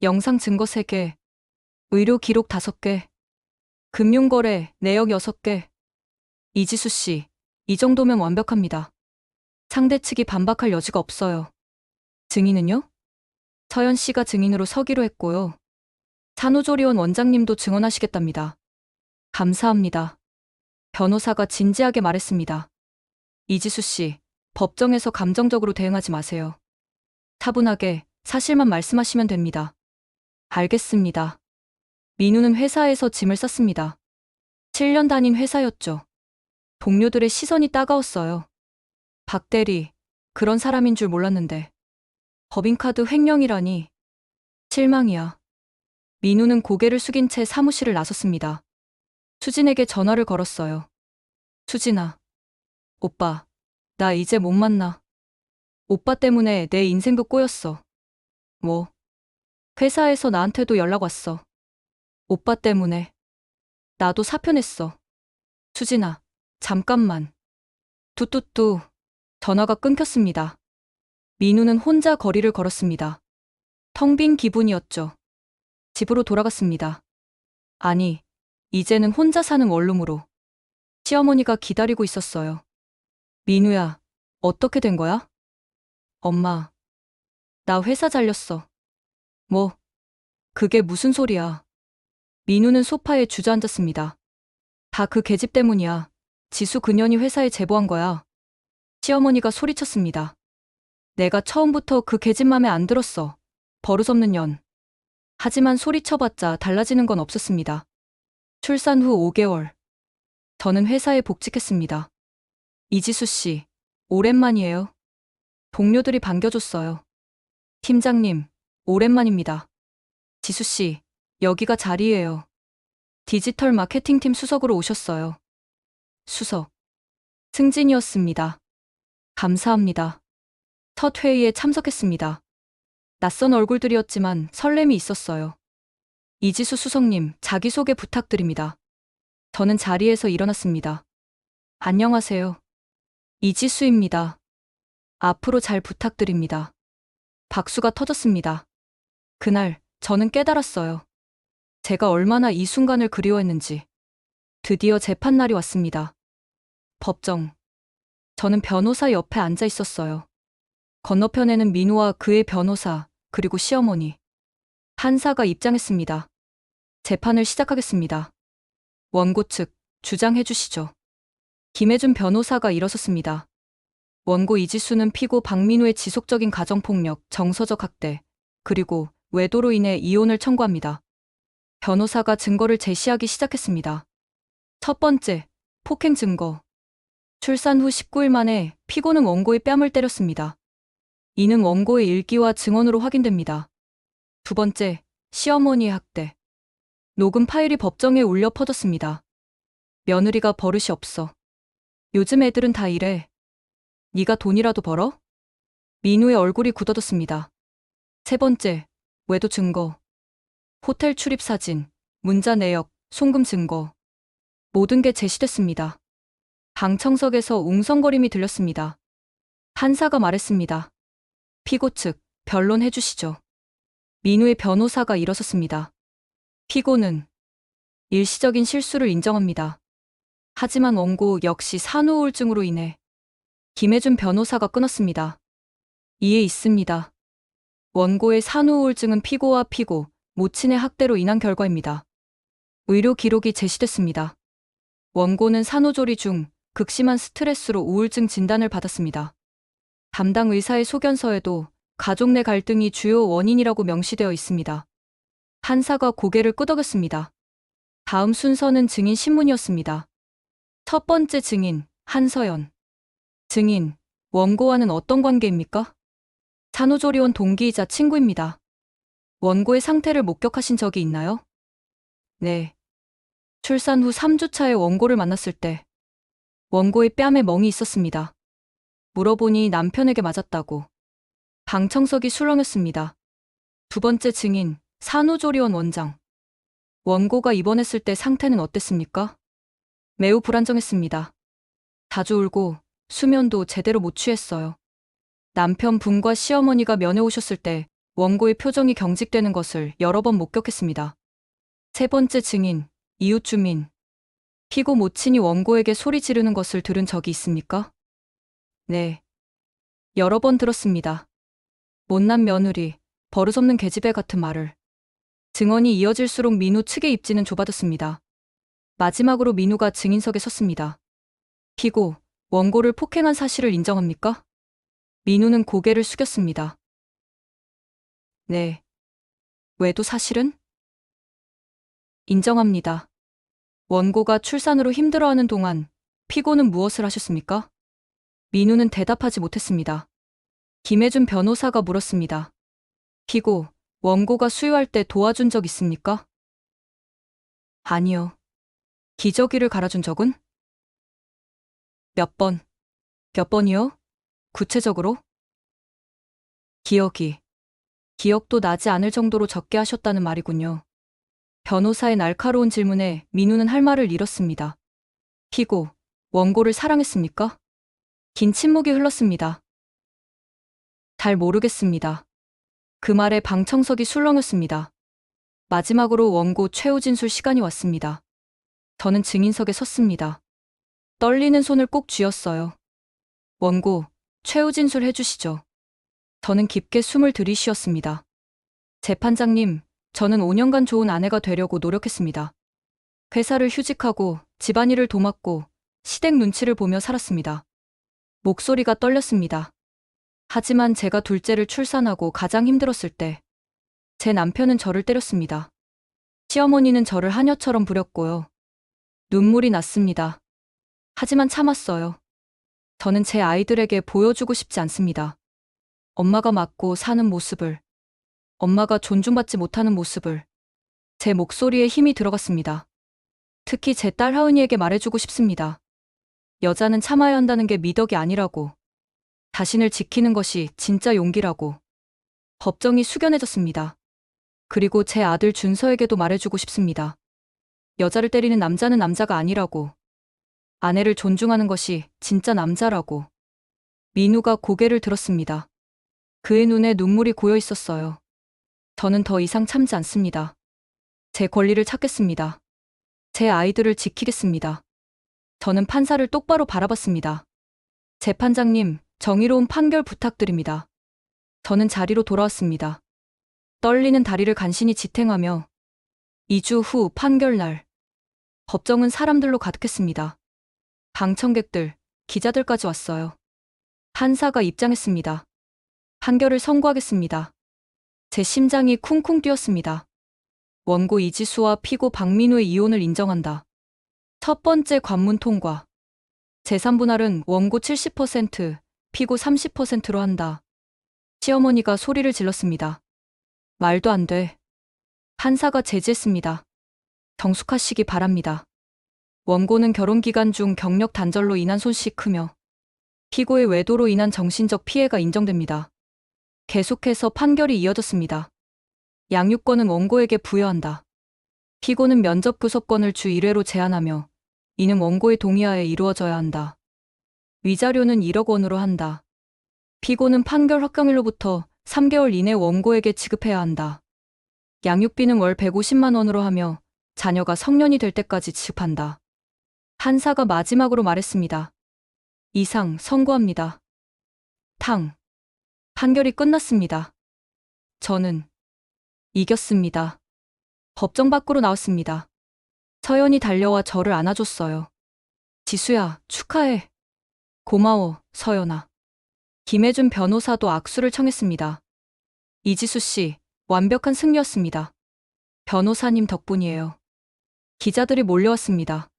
Speaker 1: 영상 증거 3개. 의료 기록 5개. 금융거래 내역 6개. 이지수 씨, 이 정도면 완벽합니다. 상대 측이 반박할 여지가 없어요. 증인은요? 서연 씨가 증인으로 서기로 했고요. 산후조리원 원장님도 증언하시겠답니다. 감사합니다. 변호사가 진지하게 말했습니다. 이지수 씨, 법정에서 감정적으로 대응하지 마세요. 차분하게 사실만 말씀하시면 됩니다. 알겠습니다. 민우는 회사에서 짐을 쌌습니다. 7년 다닌 회사였죠. 동료들의 시선이 따가웠어요. 박 대리, 그런 사람인 줄 몰랐는데. 법인카드 횡령이라니. 실망이야. 민우는 고개를 숙인 채 사무실을 나섰습니다. 수진에게 전화를 걸었어요. 수진아. 오빠, 나 이제 못 만나. 오빠 때문에 내 인생도 꼬였어. 뭐? 회사에서 나한테도 연락 왔어. 오빠 때문에. 나도 사표 냈어. 수진아, 잠깐만. 뚜뚜뚜. 전화가 끊겼습니다. 민우는 혼자 거리를 걸었습니다. 텅 빈 기분이었죠. 집으로 돌아갔습니다. 아니, 이제는 혼자 사는 원룸으로. 시어머니가 기다리고 있었어요. 민우야, 어떻게 된 거야? 엄마, 나 회사 잘렸어. 뭐? 그게 무슨 소리야? 민우는 소파에 주저앉았습니다. 다 그 계집 때문이야. 지수 그년이 회사에 제보한 거야. 시어머니가 소리쳤습니다. 내가 처음부터 그 계집 맘에 안 들었어. 버릇없는 년. 하지만 소리쳐봤자 달라지는 건 없었습니다. 출산 후 5개월. 저는 회사에 복직했습니다. 이지수 씨, 오랜만이에요. 동료들이 반겨줬어요. 팀장님, 오랜만입니다. 지수 씨, 여기가 자리예요. 디지털 마케팅팀 수석으로 오셨어요. 수석. 승진이었습니다. 감사합니다. 첫 회의에 참석했습니다. 낯선 얼굴들이었지만 설렘이 있었어요. 이지수 수석님, 자기소개 부탁드립니다. 저는 자리에서 일어났습니다. 안녕하세요. 이지수입니다. 앞으로 잘 부탁드립니다. 박수가 터졌습니다. 그날 저는 깨달았어요. 제가 얼마나 이 순간을 그리워했는지. 드디어 재판날이 왔습니다. 법정. 저는 변호사 옆에 앉아 있었어요. 건너편에는 민우와 그의 변호사, 그리고 시어머니. 판사가 입장했습니다. 재판을 시작하겠습니다. 원고 측, 주장해 주시죠. 김혜준 변호사가 일어섰습니다. 원고 이지수는 피고 박민우의 지속적인 가정폭력, 정서적 학대, 그리고 외도로 인해 이혼을 청구합니다. 변호사가 증거를 제시하기 시작했습니다. 첫 번째, 폭행 증거. 출산 후 19일 만에 피고는 원고의 뺨을 때렸습니다. 이는 원고의 일기와 증언으로 확인됩니다. 두 번째, 시어머니의 학대. 녹음 파일이 법정에 울려 퍼졌습니다. 며느리가 버릇이 없어. 요즘 애들은 다 이래. 네가 돈이라도 벌어? 민우의 얼굴이 굳어졌습니다. 세 번째, 외도 증거. 호텔 출입 사진, 문자 내역, 송금 증거. 모든 게 제시됐습니다. 방청석에서 웅성거림이 들렸습니다. 판사가 말했습니다. 피고 측, 변론해 주시죠. 민우의 변호사가 일어섰습니다. 피고는 일시적인 실수를 인정합니다. 하지만 원고 역시 산후 우울증으로 인해. 김혜준 변호사가 끊었습니다. 이에 있습니다. 원고의 산후 우울증은 피고와 피고, 모친의 학대로 인한 결과입니다. 의료 기록이 제시됐습니다. 원고는 산후조리 중 극심한 스트레스로 우울증 진단을 받았습니다. 담당 의사의 소견서에도 가족 내 갈등이 주요 원인이라고 명시되어 있습니다. 판사가 고개를 끄덕였습니다. 다음 순서는 증인 신문이었습니다. 첫 번째 증인, 한서연. 증인, 원고와는 어떤 관계입니까? 산후조리원 동기이자 친구입니다. 원고의 상태를 목격하신 적이 있나요? 네. 출산 후 3주 차에 원고를 만났을 때 원고의 뺨에 멍이 있었습니다. 물어보니 남편에게 맞았다고. 방청석이 술렁였습니다. 두 번째 증인, 산후조리원 원장. 원고가 입원했을 때 상태는 어땠습니까? 매우 불안정했습니다. 자주 울고 수면도 제대로 못 취했어요. 남편분과 시어머니가 면회 오셨을 때 원고의 표정이 경직되는 것을 여러 번 목격했습니다. 세 번째 증인, 이웃 주민. 피고 모친이 원고에게 소리 지르는 것을 들은 적이 있습니까? 네. 여러 번 들었습니다. 못난 며느리, 버릇없는 계집애 같은 말을. 증언이 이어질수록 민우 측의 입지는 좁아졌습니다. 마지막으로 민우가 증인석에 섰습니다. 피고, 원고를 폭행한 사실을 인정합니까? 민우는 고개를 숙였습니다. 네. 외도 사실은? 인정합니다. 원고가 출산으로 힘들어하는 동안 피고는 무엇을 하셨습니까? 민우는 대답하지 못했습니다. 김혜준 변호사가 물었습니다. 피고, 원고가 수유할 때 도와준 적 있습니까? 아니요. 기저귀를 갈아준 적은? 몇 번? 몇 번이요? 구체적으로? 기억도 나지 않을 정도로 적게 하셨다는 말이군요. 변호사의 날카로운 질문에 민우는 할 말을 잃었습니다. 피고, 원고를 사랑했습니까? 긴 침묵이 흘렀습니다. 잘 모르겠습니다. 그 말에 방청석이 술렁였습니다. 마지막으로 원고 최후 진술 시간이 왔습니다. 저는 증인석에 섰습니다. 떨리는 손을 꼭 쥐었어요. 원고, 최후 진술 해주시죠. 저는 깊게 숨을 들이쉬었습니다. 재판장님, 저는 5년간 좋은 아내가 되려고 노력했습니다. 회사를 휴직하고 집안일을 도맡고 시댁 눈치를 보며 살았습니다. 목소리가 떨렸습니다. 하지만 제가 둘째를 출산하고 가장 힘들었을 때 제 남편은 저를 때렸습니다. 시어머니는 저를 하녀처럼 부렸고요. 눈물이 났습니다. 하지만 참았어요. 저는 제 아이들에게 보여주고 싶지 않습니다. 엄마가 맞고 사는 모습을, 엄마가 존중받지 못하는 모습을. 제 목소리에 힘이 들어갔습니다. 특히 제 딸 하은이에게 말해주고 싶습니다. 여자는 참아야 한다는 게 미덕이 아니라고. 자신을 지키는 것이 진짜 용기라고. 법정이 숙연해졌습니다. 그리고 제 아들 준서에게도 말해주고 싶습니다. 여자를 때리는 남자는 남자가 아니라고. 아내를 존중하는 것이 진짜 남자라고. 민우가 고개를 들었습니다. 그의 눈에 눈물이 고여 있었어요. 저는 더 이상 참지 않습니다. 제 권리를 찾겠습니다. 제 아이들을 지키겠습니다. 저는 판사를 똑바로 바라봤습니다. 재판장님, 정의로운 판결 부탁드립니다. 저는 자리로 돌아왔습니다. 떨리는 다리를 간신히 지탱하며 2주 후 판결날. 법정은 사람들로 가득했습니다. 방청객들, 기자들까지 왔어요. 판사가 입장했습니다. 판결을 선고하겠습니다. 제 심장이 쿵쿵 뛰었습니다. 원고 이지수와 피고 박민우의 이혼을 인정한다. 첫 번째 관문 통과. 재산분할은 원고 70%, 피고 30%로 한다. 시어머니가 소리를 질렀습니다. 말도 안 돼. 판사가 제지했습니다. 정숙하시기 바랍니다. 원고는 결혼 기간 중 경력 단절로 인한 손실이 크며 피고의 외도로 인한 정신적 피해가 인정됩니다. 계속해서 판결이 이어졌습니다. 양육권은 원고에게 부여한다. 피고는 면접 구속권을 주 1회로 제한하며 이는 원고의 동의하에 이루어져야 한다. 위자료는 1억 원으로 한다. 피고는 판결 확정일로부터 3개월 이내 원고에게 지급해야 한다. 양육비는 월 150만 원으로 하며 자녀가 성년이 될 때까지 지급한다. 판사가 마지막으로 말했습니다. 이상 선고합니다. 탕. 판결이 끝났습니다. 저는 이겼습니다. 법정 밖으로 나왔습니다. 서연이 달려와 저를 안아줬어요. 지수야, 축하해. 고마워, 서연아. 김혜준 변호사도 악수를 청했습니다. 이지수 씨, 완벽한 승리였습니다. 변호사님 덕분이에요. 기자들이 몰려왔습니다.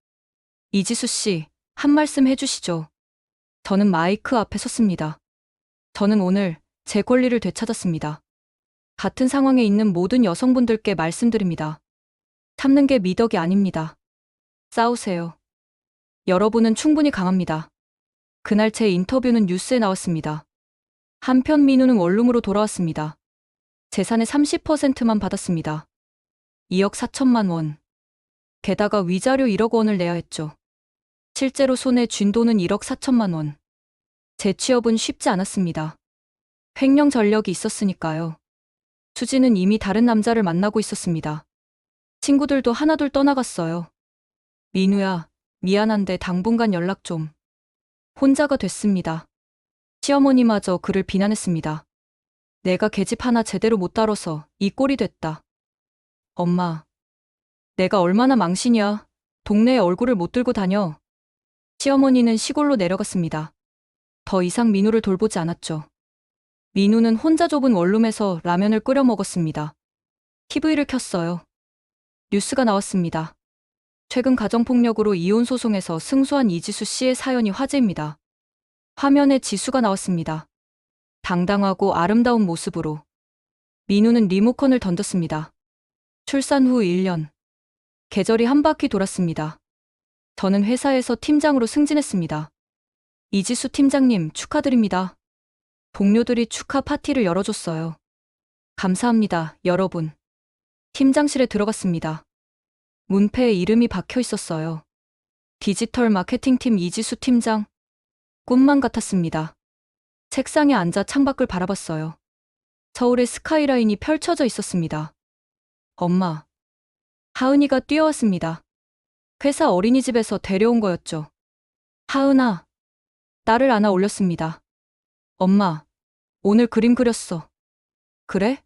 Speaker 1: 이지수 씨, 한 말씀 해주시죠. 저는 마이크 앞에 섰습니다. 저는 오늘 제 권리를 되찾았습니다. 같은 상황에 있는 모든 여성분들께 말씀드립니다. 참는 게 미덕이 아닙니다. 싸우세요. 여러분은 충분히 강합니다. 그날 제 인터뷰는 뉴스에 나왔습니다. 한편 민우는 원룸으로 돌아왔습니다. 재산의 30%만 받았습니다. 2억 4천만 원. 게다가 위자료 1억 원을 내야 했죠. 실제로 손에 쥔 돈은 1억 4천만 원. 제 취업은 쉽지 않았습니다. 횡령 전력이 있었으니까요. 수지는 이미 다른 남자를 만나고 있었습니다. 친구들도 하나둘 떠나갔어요. 민우야, 미안한데 당분간 연락 좀. 혼자가 됐습니다. 시어머니마저 그를 비난했습니다. 내가 계집 하나 제대로 못 다뤄서 이 꼴이 됐다. 엄마, 내가 얼마나 망신이야. 동네에 얼굴을 못 들고 다녀. 시어머니는 시골로 내려갔습니다. 더 이상 민우를 돌보지 않았죠. 민우는 혼자 좁은 원룸에서 라면을 끓여 먹었습니다. TV를 켰어요. 뉴스가 나왔습니다. 최근 가정폭력으로 이혼 소송에서 승소한 이지수 씨의 사연이 화제입니다. 화면에 지수가 나왔습니다. 당당하고 아름다운 모습으로. 민우는 리모컨을 던졌습니다. 출산 후 1년. 계절이 한 바퀴 돌았습니다. 저는 회사에서 팀장으로 승진했습니다. 이지수 팀장님 축하드립니다. 동료들이 축하 파티를 열어줬어요. 감사합니다, 여러분. 팀장실에 들어갔습니다. 문패에 이름이 박혀 있었어요. 디지털 마케팅팀 이지수 팀장. 꿈만 같았습니다. 책상에 앉아 창밖을 바라봤어요. 서울의 스카이라인이 펼쳐져 있었습니다. 엄마. 하은이가 뛰어왔습니다. 회사 어린이집에서 데려온 거였죠. 하은아. 딸을 안아 올렸습니다. 엄마, 오늘 그림 그렸어. 그래?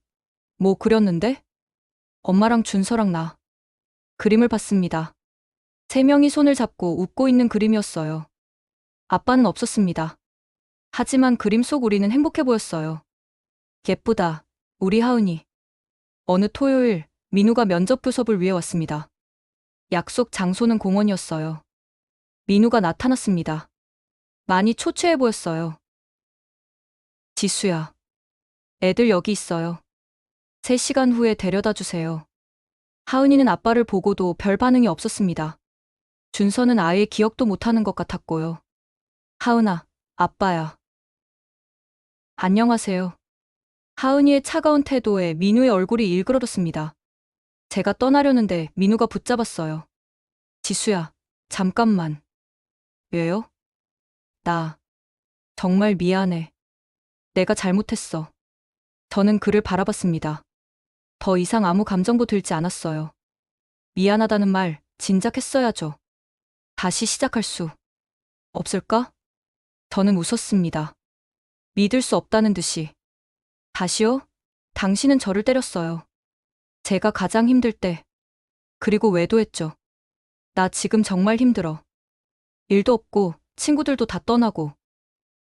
Speaker 1: 뭐 그렸는데? 엄마랑 준서랑 나. 그림을 봤습니다. 세 명이 손을 잡고 웃고 있는 그림이었어요. 아빠는 없었습니다. 하지만 그림 속 우리는 행복해 보였어요. 예쁘다, 우리 하은이. 어느 토요일, 민우가 면접 교섭을 위해 왔습니다. 약속 장소는 공원이었어요. 민우가 나타났습니다. 많이 초췌해 보였어요. 지수야. 애들 여기 있어요. 3시간 후에 데려다 주세요. 하은이는 아빠를 보고도 별 반응이 없었습니다. 준서는 아예 기억도 못하는 것 같았고요. 하은아, 아빠야. 안녕하세요. 하은이의 차가운 태도에 민우의 얼굴이 일그러졌습니다. 제가 떠나려는데 민우가 붙잡았어요. 지수야, 잠깐만. 왜요? 나 정말 미안해. 내가 잘못했어. 저는 그를 바라봤습니다. 더 이상 아무 감정도 들지 않았어요. 미안하다는 말 진작했어야죠. 다시 시작할 수 없을까? 저는 웃었습니다. 믿을 수 없다는 듯이. 다시요? 당신은 저를 때렸어요. 제가 가장 힘들 때. 그리고 외도했죠. 나 지금 정말 힘들어. 일도 없고 친구들도 다 떠나고.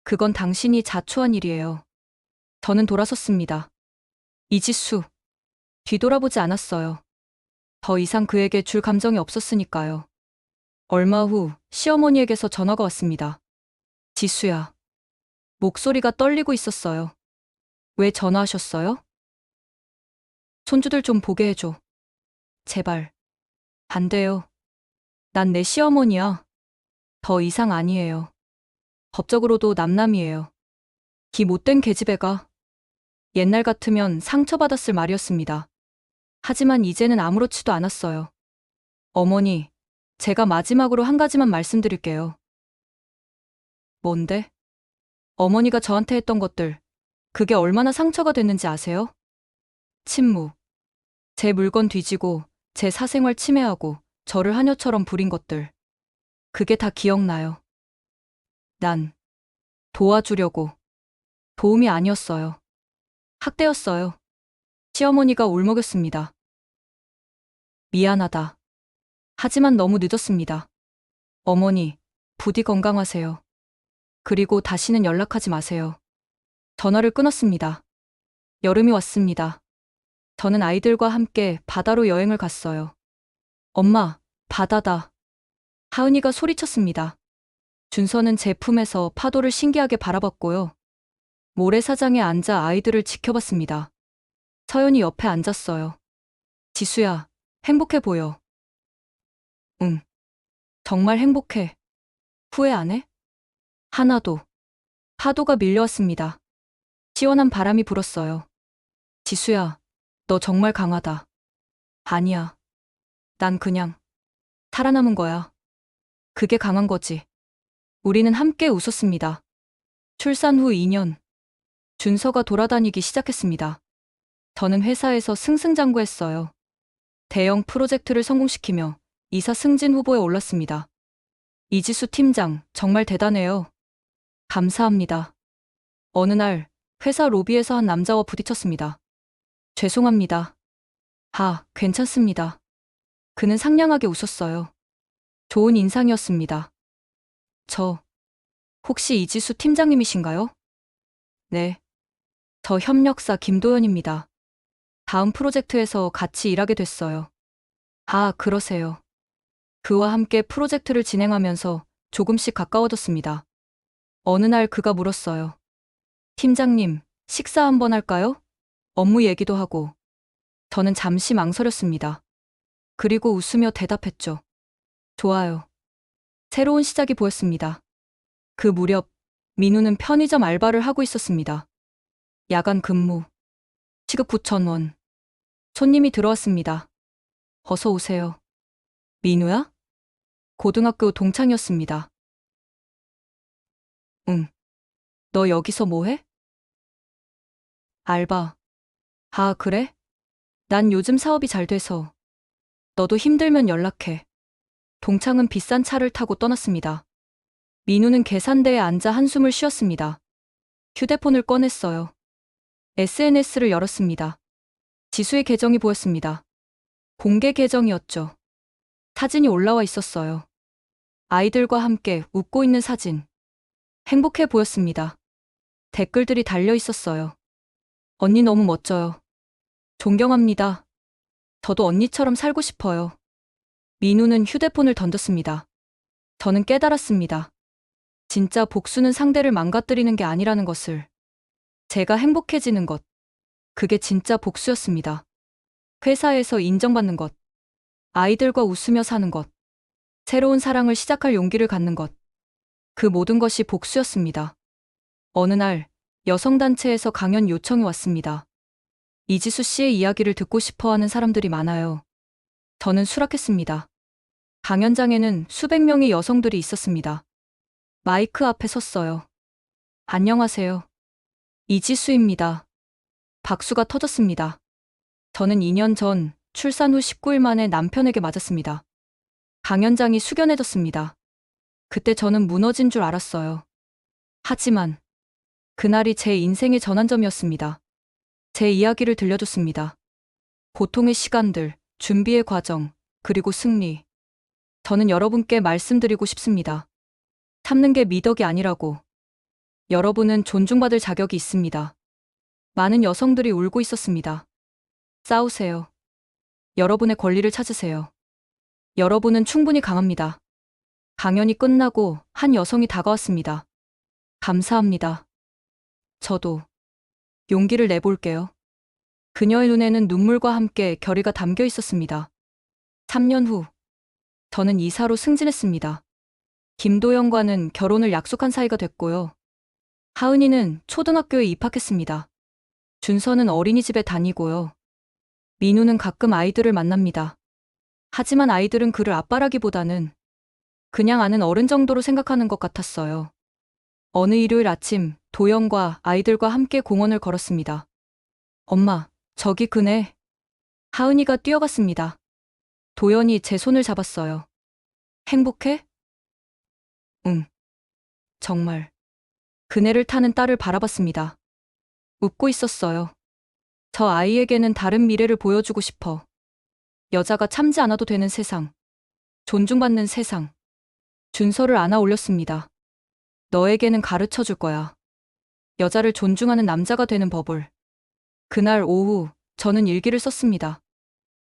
Speaker 1: 그건 당신이 자초한 일이에요. 저는 돌아섰습니다. 이지수. 뒤돌아보지 않았어요. 더 이상 그에게 줄 감정이 없었으니까요. 얼마 후 시어머니에게서 전화가 왔습니다. 지수야. 목소리가 떨리고 있었어요. 왜 전화하셨어요? 손주들 좀 보게 해줘. 제발. 안 돼요. 난 내 시어머니야. 더 이상 아니에요. 법적으로도 남남이에요. 기 못된 계집애가. 옛날 같으면 상처받았을 말이었습니다. 하지만 이제는 아무렇지도 않았어요. 어머니, 제가 마지막으로 한 가지만 말씀드릴게요. 뭔데? 어머니가 저한테 했던 것들, 그게 얼마나 상처가 됐는지 아세요? 침묵. 제 물건 뒤지고, 제 사생활 침해하고, 저를 하녀처럼 부린 것들. 그게 다 기억나요. 난 도와주려고. 도움이 아니었어요. 학대였어요. 시어머니가 울먹였습니다. 미안하다. 하지만 너무 늦었습니다. 어머니, 부디 건강하세요. 그리고 다시는 연락하지 마세요. 전화를 끊었습니다. 여름이 왔습니다. 저는 아이들과 함께 바다로 여행을 갔어요. 엄마, 바다다. 하은이가 소리쳤습니다. 준서는 제 품에서 파도를 신기하게 바라봤고요. 모래사장에 앉아 아이들을 지켜봤습니다. 서연이 옆에 앉았어요. 지수야, 행복해 보여. 응. 정말 행복해. 후회 안 해? 하나도. 파도가 밀려왔습니다. 시원한 바람이 불었어요. 지수야, 너 정말 강하다. 아니야. 난 그냥 살아남은 거야. 그게 강한 거지. 우리는 함께 웃었습니다. 출산 후 2년. 준서가 돌아다니기 시작했습니다. 저는 회사에서 승승장구했어요. 대형 프로젝트를 성공시키며 이사 승진 후보에 올랐습니다. 이지수 팀장, 정말 대단해요. 감사합니다. 어느 날 회사 로비에서 한 남자와 부딪혔습니다. 죄송합니다. 괜찮습니다. 그는 상냥하게 웃었어요. 좋은 인상이었습니다. 혹시 이지수 팀장님이신가요? 네. 저 협력사 김도연입니다. 다음 프로젝트에서 같이 일하게 됐어요. 그러세요. 그와 함께 프로젝트를 진행하면서 조금씩 가까워졌습니다. 어느 날 그가 물었어요. 팀장님, 식사 한번 할까요? 업무 얘기도 하고. 저는 잠시 망설였습니다. 그리고 웃으며 대답했죠. 좋아요. 새로운 시작이 보였습니다. 그 무렵, 민우는 편의점 알바를 하고 있었습니다. 야간 근무. 시급 9,000원. 손님이 들어왔습니다. 어서 오세요. 민우야? 고등학교 동창이었습니다. 응. 너 여기서 뭐해? 알바. 그래? 난 요즘 사업이 잘 돼서. 너도 힘들면 연락해. 동창은 비싼 차를 타고 떠났습니다. 민우는 계산대에 앉아 한숨을 쉬었습니다. 휴대폰을 꺼냈어요. SNS를 열었습니다. 지수의 계정이 보였습니다. 공개 계정이었죠. 사진이 올라와 있었어요. 아이들과 함께 웃고 있는 사진. 행복해 보였습니다. 댓글들이 달려 있었어요. 언니 너무 멋져요. 존경합니다. 저도 언니처럼 살고 싶어요. 민우는 휴대폰을 던졌습니다. 저는 깨달았습니다. 진짜 복수는 상대를 망가뜨리는 게 아니라는 것을. 제가 행복해지는 것. 그게 진짜 복수였습니다. 회사에서 인정받는 것. 아이들과 웃으며 사는 것. 새로운 사랑을 시작할 용기를 갖는 것. 그 모든 것이 복수였습니다. 어느 날 여성단체에서 강연 요청이 왔습니다. 이지수 씨의 이야기를 듣고 싶어 하는 사람들이 많아요. 저는 수락했습니다. 강연장에는 수백 명의 여성들이 있었습니다. 마이크 앞에 섰어요. 안녕하세요. 이지수입니다. 박수가 터졌습니다. 저는 2년 전 출산 후 19일 만에 남편에게 맞았습니다. 강연장이 숙연해졌습니다. 그때 저는 무너진 줄 알았어요. 하지만 그날이 제 인생의 전환점이었습니다. 제 이야기를 들려줬습니다. 고통의 시간들, 준비의 과정, 그리고 승리. 저는 여러분께 말씀드리고 싶습니다. 참는 게 미덕이 아니라고. 여러분은 존중받을 자격이 있습니다. 많은 여성들이 울고 있었습니다. 싸우세요. 여러분의 권리를 찾으세요. 여러분은 충분히 강합니다. 강연이 끝나고 한 여성이 다가왔습니다. 감사합니다. 저도 용기를 내볼게요. 그녀의 눈에는 눈물과 함께 결의가 담겨 있었습니다. 3년 후, 저는 이사로 승진했습니다. 김도영과는 결혼을 약속한 사이가 됐고요. 하은이는 초등학교에 입학했습니다. 준서는 어린이집에 다니고요. 민우는 가끔 아이들을 만납니다. 하지만 아이들은 그를 아빠라기보다는 그냥 아는 어른 정도로 생각하는 것 같았어요. 어느 일요일 아침, 도영과 아이들과 함께 공원을 걸었습니다. 엄마, 저기 그네. 하은이가 뛰어갔습니다. 도연이 제 손을 잡았어요. 행복해? 응. 정말. 그네를 타는 딸을 바라봤습니다. 웃고 있었어요. 저 아이에게는 다른 미래를 보여주고 싶어. 여자가 참지 않아도 되는 세상. 존중받는 세상. 준서를 안아 올렸습니다. 너에게는 가르쳐 줄 거야. 여자를 존중하는 남자가 되는 법을. 그날 오후, 저는 일기를 썼습니다.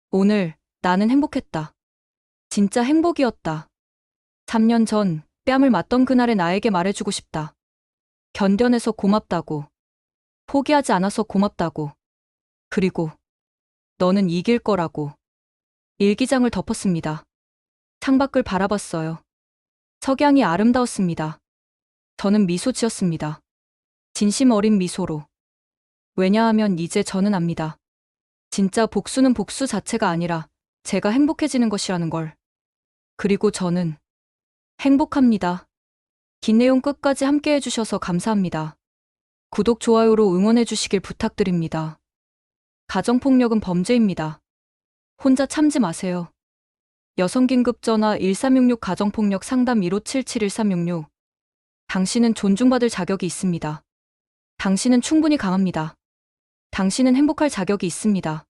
Speaker 1: 오늘, 나는 행복했다. 진짜 행복이었다. 3년 전, 뺨을 맞던 그날의 나에게 말해주고 싶다. 견뎌내서 고맙다고. 포기하지 않아서 고맙다고. 그리고, 너는 이길 거라고. 일기장을 덮었습니다. 창밖을 바라봤어요. 석양이 아름다웠습니다. 저는 미소 지었습니다. 진심 어린 미소로. 왜냐하면 이제 저는 압니다. 진짜 복수는 복수 자체가 아니라 제가 행복해지는 것이라는 걸. 그리고 저는 행복합니다. 긴 내용 끝까지 함께 해주셔서 감사합니다. 구독, 좋아요로 응원해주시길 부탁드립니다. 가정폭력은 범죄입니다. 혼자 참지 마세요. 여성긴급전화 1366 가정폭력 상담 1577-1366. 당신은 존중받을 자격이 있습니다. 당신은 충분히 강합니다. 당신은 행복할 자격이 있습니다.